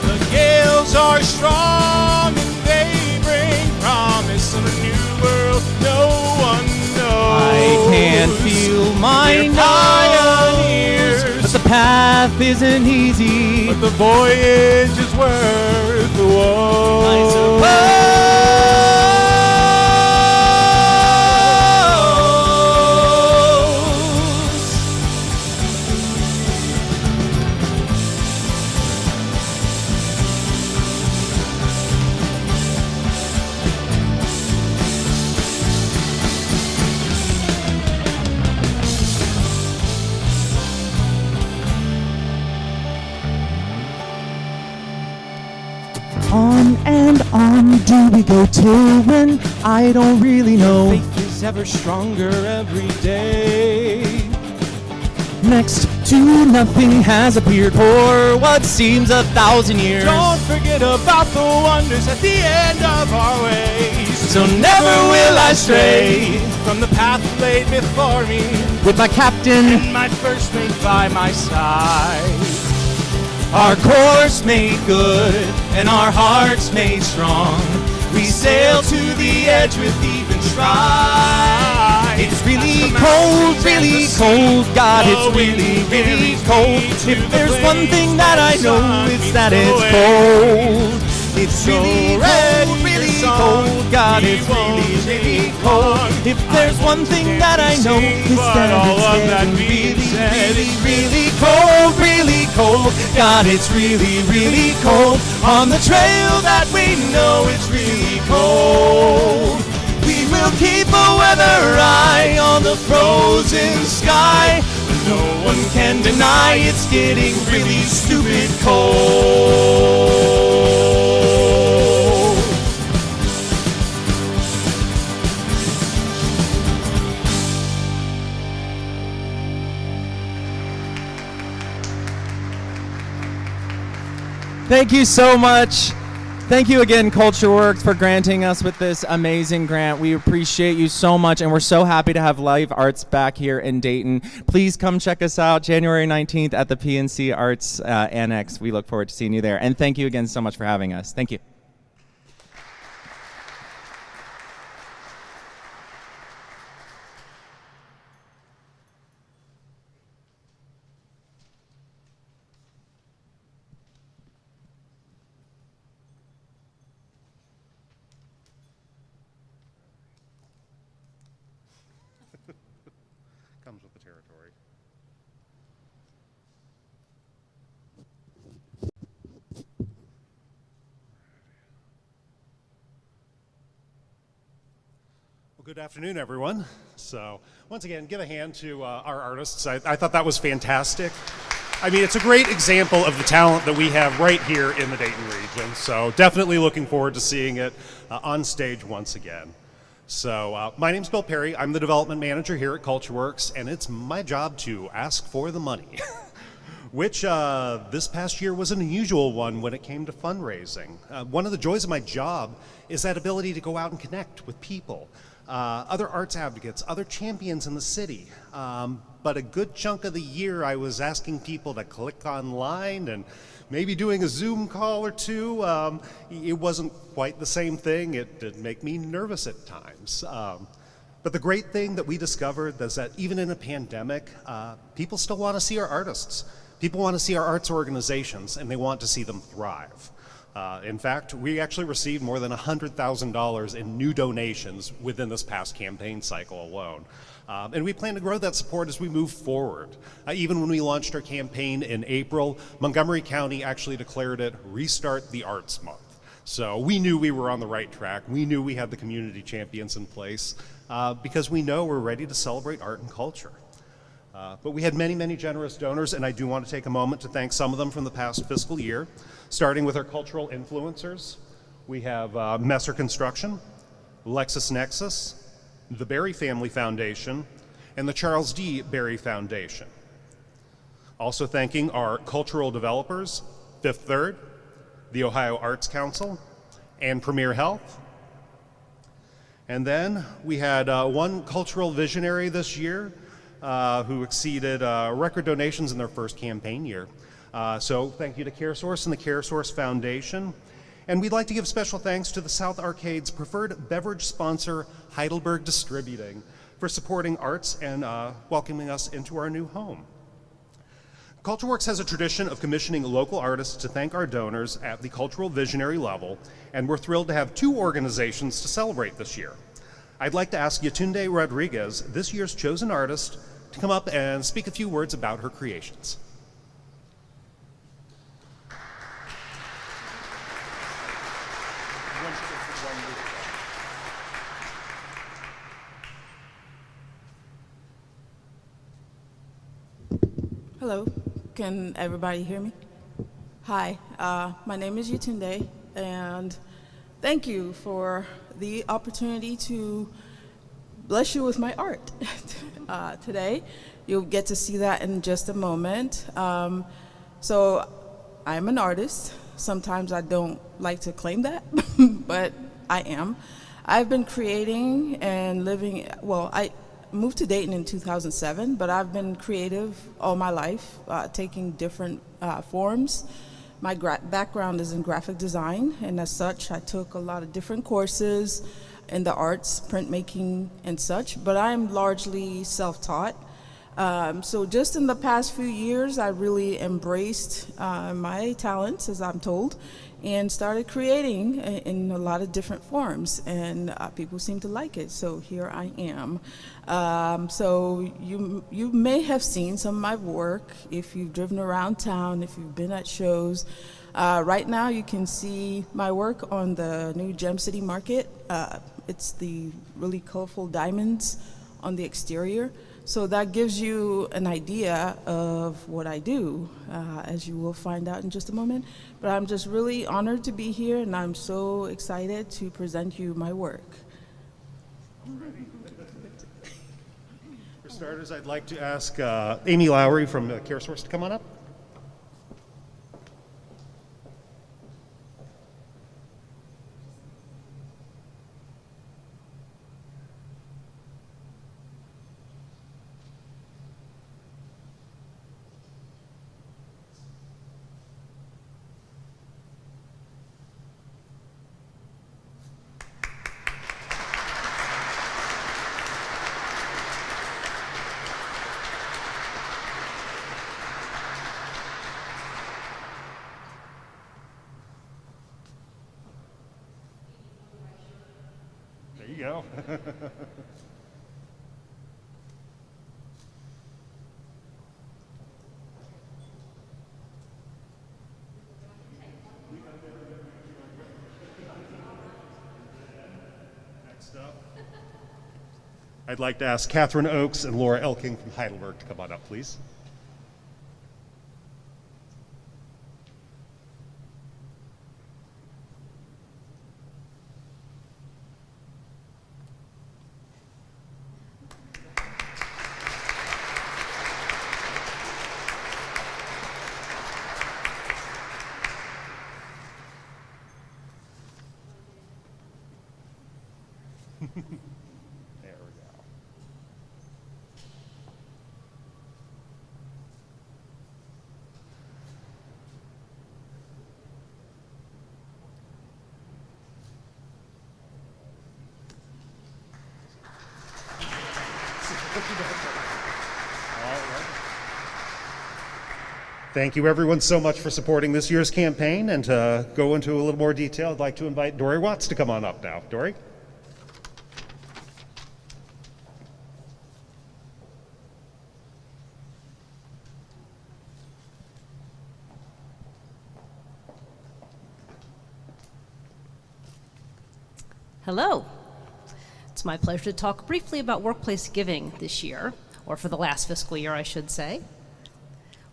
S12: The gales are strong and they bring promise of a new world no one knows.
S10: I can feel my
S12: pioneers,
S10: but the path isn't easy,
S12: but the voyage is worth the woe.
S10: I suppose. On and on do we go till when I don't really know.
S12: Faith is ever stronger every day.
S10: Next to nothing has appeared for what seems 1,000 years.
S12: Don't forget about the wonders at the end of our ways.
S10: So never will I stray
S12: from the path laid before me,
S10: with my captain
S12: and my first mate by my side.
S10: Our course made good and our hearts made strong, we sail to the edge with even stride. It's really cold, God, it's really, really cold. If there's one thing that I know, it's that it's cold. It's really cold, God, it's really, really cold. If there's one thing that I know, it's that it's really, really cold, God, it's really, really cold. On the trail that we know, it's really cold. We will keep a weather eye on the frozen sky, but no one can deny it's getting really stupid cold. Thank you so much. Thank you again, CultureWorks, for granting us with this amazing grant. We appreciate you so much, and we're so happy to have live arts back here in Dayton. Please come check us out January 19th at the PNC Arts Annex. We look forward to seeing you there. And thank you again so much for having us. Thank you.
S13: Comes with the territory. Well, good afternoon, everyone. So, once again, give a hand to our artists. I thought that was fantastic. I mean, it's a great example of the talent that we have right here in the Dayton region. So, definitely looking forward to seeing it on stage once again. So my name's Bill Perry. I'm the development manager here at CultureWorks, and it's my job to ask for the money, which this past year was an unusual one when it came to fundraising. One of the joys of my job is that ability to go out and connect with people, other arts advocates, other champions in the city. But a good chunk of the year I was asking people to click online and maybe doing a Zoom call or two. It wasn't quite the same thing. It did make me nervous at times. But the great thing that we discovered is that even in a pandemic, people still want to see our artists. People want to see our arts organizations, and they want to see them thrive. In fact, we actually received more than $100,000 in new donations within this past campaign cycle alone. And we plan to grow that support as we move forward. Even when we launched our campaign in April, Montgomery County actually declared it Restart the Arts Month. So we knew we were on the right track. We knew we had the community champions in place because we know we're ready to celebrate art and culture. But we had many, many generous donors, and I do want to take a moment to thank some of them from the past fiscal year, starting with our cultural influencers. We have Messer Construction, LexisNexis, the Berry Family Foundation, and the Charles D. Berry Foundation. Also thanking our cultural developers, Fifth Third, the Ohio Arts Council, and Premier Health. And then we had one cultural visionary this year who exceeded record donations in their first campaign year. So thank you to CareSource and the CareSource Foundation. And we'd like to give special thanks to the South Arcade's preferred beverage sponsor, Heidelberg Distributing, for supporting arts and welcoming us into our new home. CultureWorks has a tradition of commissioning local artists to thank our donors at the cultural visionary level, and we're thrilled to have two organizations to celebrate this year. I'd like to ask Yetunde Rodriguez, this year's chosen artist, to come up and speak a few words about her creations.
S14: Hello, can everybody hear me? Hi, my name is Yetunde, and thank you for the opportunity to bless you with my art today. You'll get to see that in just a moment. So I'm an artist. Sometimes I don't like to claim that, but I am. I've been creating and living, well, I moved to Dayton in 2007, but I've been creative all my life, taking different forms. My background is in graphic design, and as such, I took a lot of different courses in the arts, printmaking, and such, but I'm largely self-taught. So just in the past few years, I really embraced my talents, as I'm told, and started creating in a lot of different forms, and people seem to like it, so here I am. So you may have seen some of my work if you've driven around town, if you've been at shows. Right now you can see my work on the new Gem City Market. It's the really colorful diamonds on the exterior. So that gives you an idea of what I do, as you will find out in just a moment. But I'm just really honored to be here, and I'm so excited to present you my work.
S13: For starters, I'd like to ask Amy Lowry from CareSource to come on up. There you go. Next up, I'd like to ask Catherine Oakes and Laura Elking from Heidelberg to come on up, please. There we go. Thank you everyone so much for supporting this year's campaign, and to go into a little more detail, I'd like to invite Dory Watts to come on up now. Dory?
S15: Hello. It's my pleasure to talk briefly about workplace giving this year, or for the last fiscal year, I should say.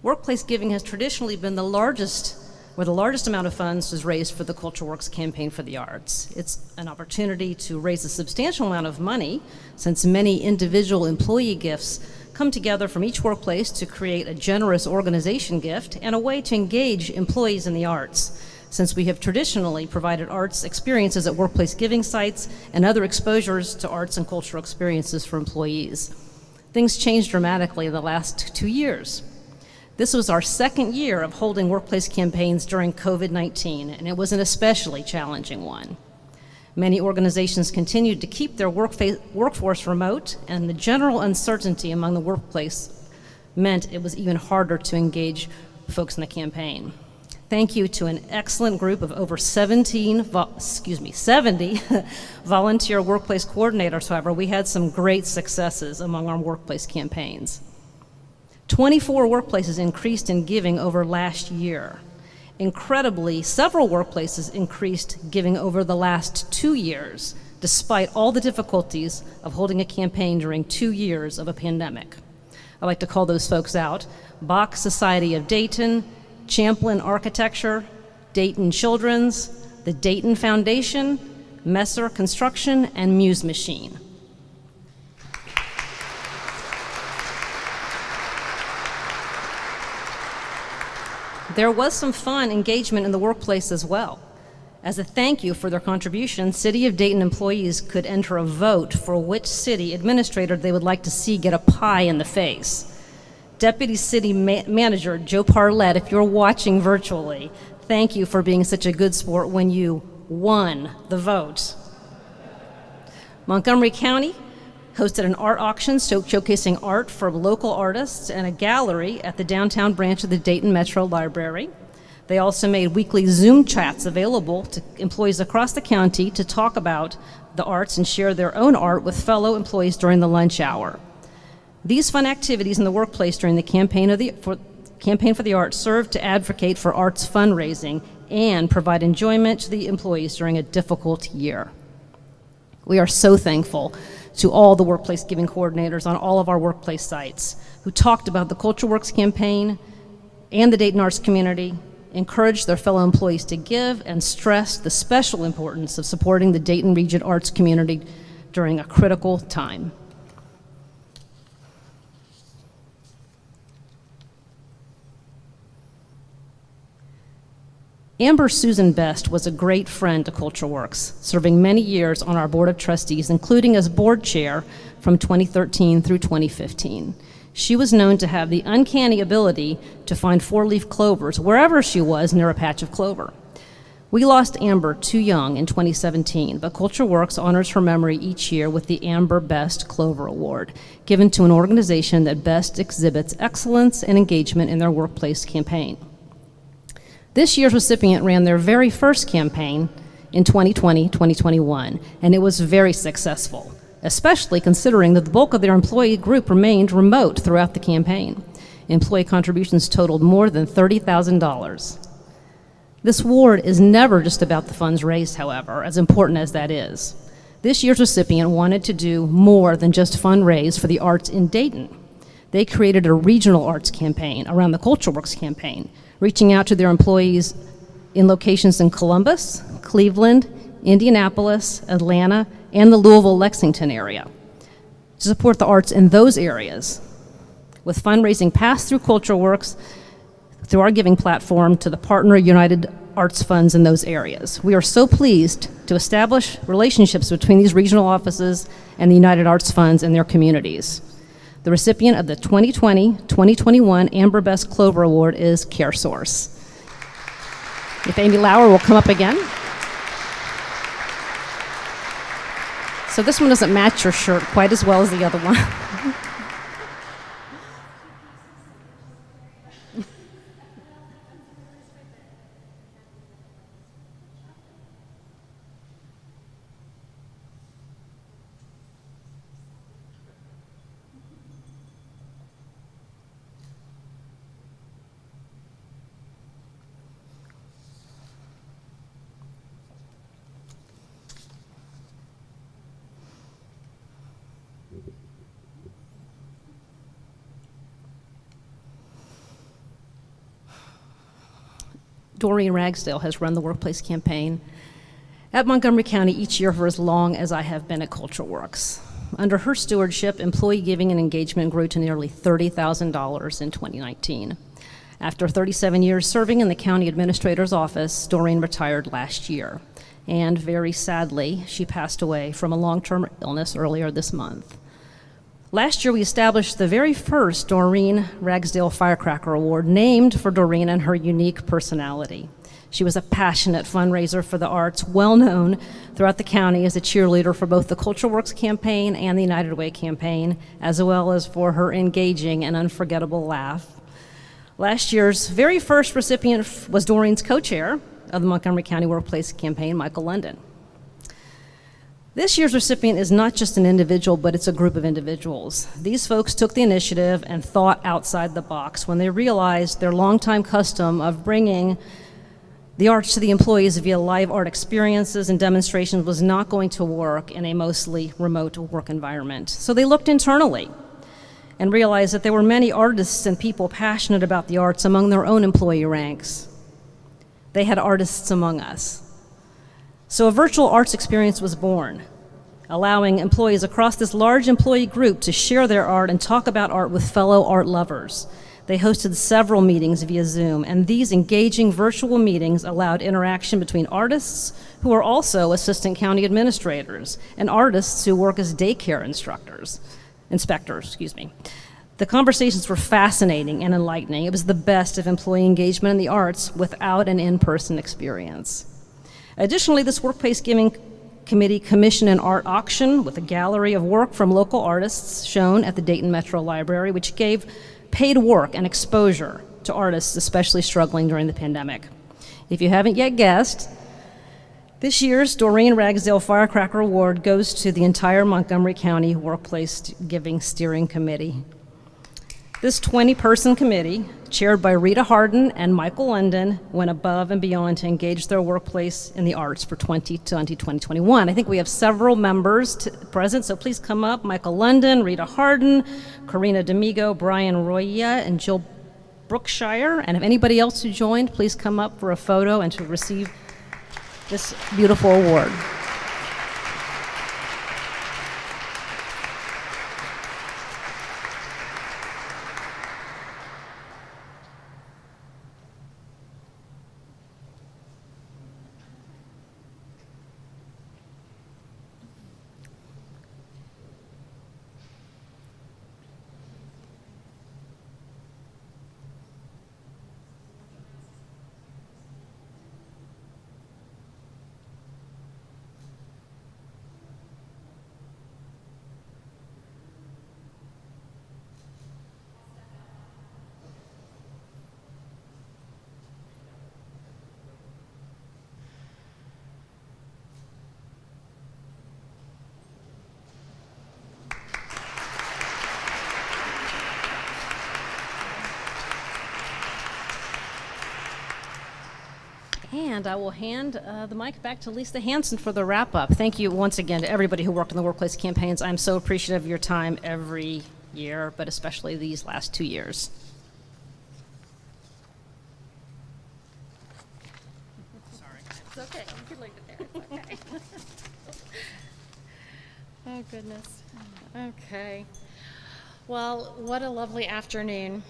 S15: Workplace giving has traditionally been the largest amount of funds is raised for the Culture Works campaign for the arts. It's an opportunity to raise a substantial amount of money, since many individual employee gifts come together from each workplace to create a generous organization gift and a way to engage employees in the arts, since we have traditionally provided arts experiences at workplace giving sites and other exposures to arts and cultural experiences for employees. Things changed dramatically in the last 2 years. This was our second year of holding workplace campaigns during COVID-19, and it was an especially challenging one. Many organizations continued to keep their workforce remote, and the general uncertainty among the workplace meant it was even harder to engage folks in the campaign. Thank you to an excellent group of over 70 volunteer workplace coordinators, however, we had some great successes among our workplace campaigns. 24 workplaces increased in giving over last year. Incredibly, several workplaces increased giving over the last 2 years, despite all the difficulties of holding a campaign during 2 years of a pandemic. I like to call those folks out: Bach Society of Dayton, Champlin Architecture, Dayton Children's, the Dayton Foundation, Messer Construction, and Muse Machine. There was some fun engagement in the workplace as well. As a thank you for their contribution, City of Dayton employees could enter a vote for which city administrator they would like to see get a pie in the face. Deputy City Manager Joe Parlett, if you're watching virtually, thank you for being such a good sport when you won the vote. Montgomery County hosted an art auction showcasing art from local artists and a gallery at the downtown branch of the Dayton Metro Library. They also made weekly Zoom chats available to employees across the county to talk about the arts and share their own art with fellow employees during the lunch hour. These fun activities in the workplace during the campaign for the arts served to advocate for arts fundraising and provide enjoyment to the employees during a difficult year. We are so thankful to all the workplace giving coordinators on all of our workplace sites who talked about the Culture Works campaign and the Dayton arts community, encouraged their fellow employees to give, and stressed the special importance of supporting the Dayton region arts community during a critical time. Amber Susan Best was a great friend to Culture Works, serving many years on our Board of Trustees, including as board chair from 2013 through 2015. She was known to have the uncanny ability to find four-leaf clovers wherever she was near a patch of clover. We lost Amber too young in 2017, but Culture Works honors her memory each year with the Amber Best Clover Award, given to an organization that best exhibits excellence and engagement in their workplace campaign. This year's recipient ran their very first campaign in 2020-2021, and it was very successful, especially considering that the bulk of their employee group remained remote throughout the campaign. Employee contributions totaled more than $30,000. This award is never just about the funds raised, however, as important as that is. This year's recipient wanted to do more than just fundraise for the arts in Dayton. They created a regional arts campaign around the Culture Works campaign, reaching out to their employees in locations in Columbus, Cleveland, Indianapolis, Atlanta, and the Louisville-Lexington area to support the arts in those areas, with fundraising passed through Culture Works through our giving platform to the Partner United arts funds in those areas. We are so pleased to establish relationships between these regional offices and the United Arts Funds in their communities. The recipient of the 2020-2021 Amber Best Clover Award is CareSource. If Amy Lauer will come up again. So this one doesn't match your shirt quite as well as the other one. Doreen Ragsdale has run the workplace campaign at Montgomery County each year for as long as I have been at Culture Works. Under her stewardship, employee giving and engagement grew to nearly $30,000 in 2019. After 37 years serving in the county administrator's office, Doreen retired last year. And very sadly, she passed away from a long-term illness earlier this month. Last year, we established the very first Doreen Ragsdale Firecracker Award, named for Doreen and her unique personality. She was a passionate fundraiser for the arts, well known throughout the county as a cheerleader for both the Culture Works campaign and the United Way campaign, as well as for her engaging and unforgettable laugh. Last year's very first recipient was Doreen's co-chair of the Montgomery County Workplace campaign, Michael London. This year's recipient is not just an individual, but it's a group of individuals. These folks took the initiative and thought outside the box when they realized their longtime custom of bringing the arts to the employees via live art experiences and demonstrations was not going to work in a mostly remote work environment. So they looked internally and realized that there were many artists and people passionate about the arts among their own employee ranks. They had artists among us. So a virtual arts experience was born, allowing employees across this large employee group to share their art and talk about art with fellow art lovers. They hosted several meetings via Zoom, and these engaging virtual meetings allowed interaction between artists who are also assistant county administrators and artists who work as daycare inspectors. The conversations were fascinating and enlightening. It was the best of employee engagement in the arts without an in-person experience. Additionally, this Workplace Giving Committee commissioned an art auction with a gallery of work from local artists shown at the Dayton Metro Library, which gave paid work and exposure to artists especially struggling during the pandemic. If you haven't yet guessed, this year's Doreen Ragsdale Firecracker Award goes to the entire Montgomery County Workplace Giving Steering Committee. This 20-person committee, chaired by Rita Harden and Michael London, went above and beyond to engage their workplace in the arts for 2020-2021. I think we have several members present, so please come up. Michael London, Rita Harden, Karina D'Amigo, Brian Roya, and Jill Brookshire. And if anybody else who joined, please come up for a photo and to receive this beautiful award. And I will hand the mic back to Lisa Hansen for the wrap-up. Thank you once again to everybody who worked on the workplace campaigns. I'm so appreciative of your time every year, but especially these last 2 years.
S5: Sorry. It's okay. You can leave it there. It's okay. Oh, goodness. Okay. Well, what a lovely afternoon.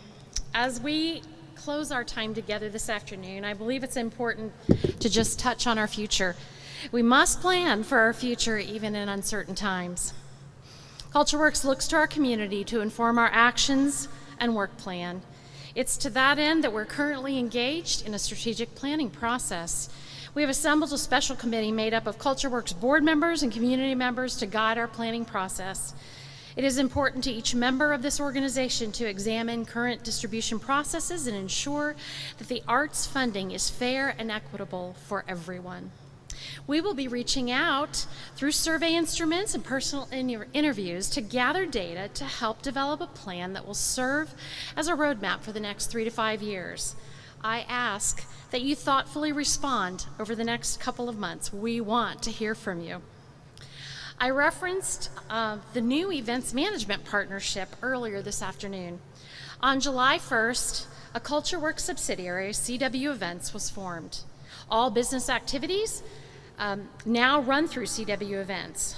S5: As we close our time together this afternoon, I believe it's important to just touch on our future. We must plan for our future even in uncertain times. CultureWorks looks to our community to inform our actions and work plan. It's to that end that we're currently engaged in a strategic planning process. We have assembled a special committee made up of CultureWorks board members and community members to guide our planning process. It is important to each member of this organization to examine current distribution processes and ensure that the arts funding is fair and equitable for everyone. We will be reaching out through survey instruments and personal interviews to gather data to help develop a plan that will serve as a roadmap for the next 3 to 5 years. I ask that you thoughtfully respond over the next couple of months. We want to hear from you. I referenced the new events management partnership earlier this afternoon. On July 1st, a CultureWorks subsidiary, CW Events, was formed. All business activities now run through CW Events.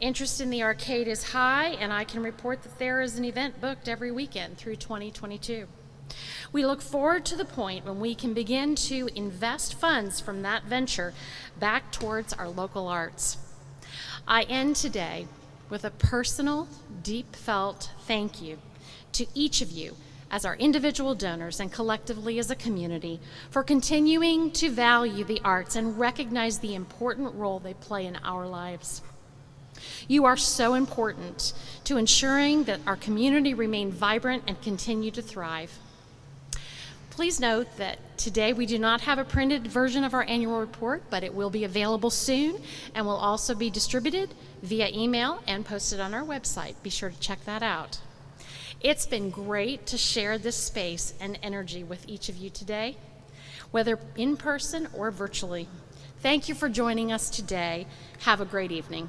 S5: Interest in the arcade is high, and I can report that there is an event booked every weekend through 2022. We look forward to the point when we can begin to invest funds from that venture back towards our local arts. I end today with a personal, deep-felt thank you to each of you as our individual donors and collectively as a community for continuing to value the arts and recognize the important role they play in our lives. You are so important to ensuring that our community remain vibrant and continue to thrive. Please note that today we do not have a printed version of our annual report, but it will be available soon and will also be distributed via email and posted on our website. Be sure to check that out. It's been great to share this space and energy with each of you today, whether in person or virtually. Thank you for joining us today. Have a great evening.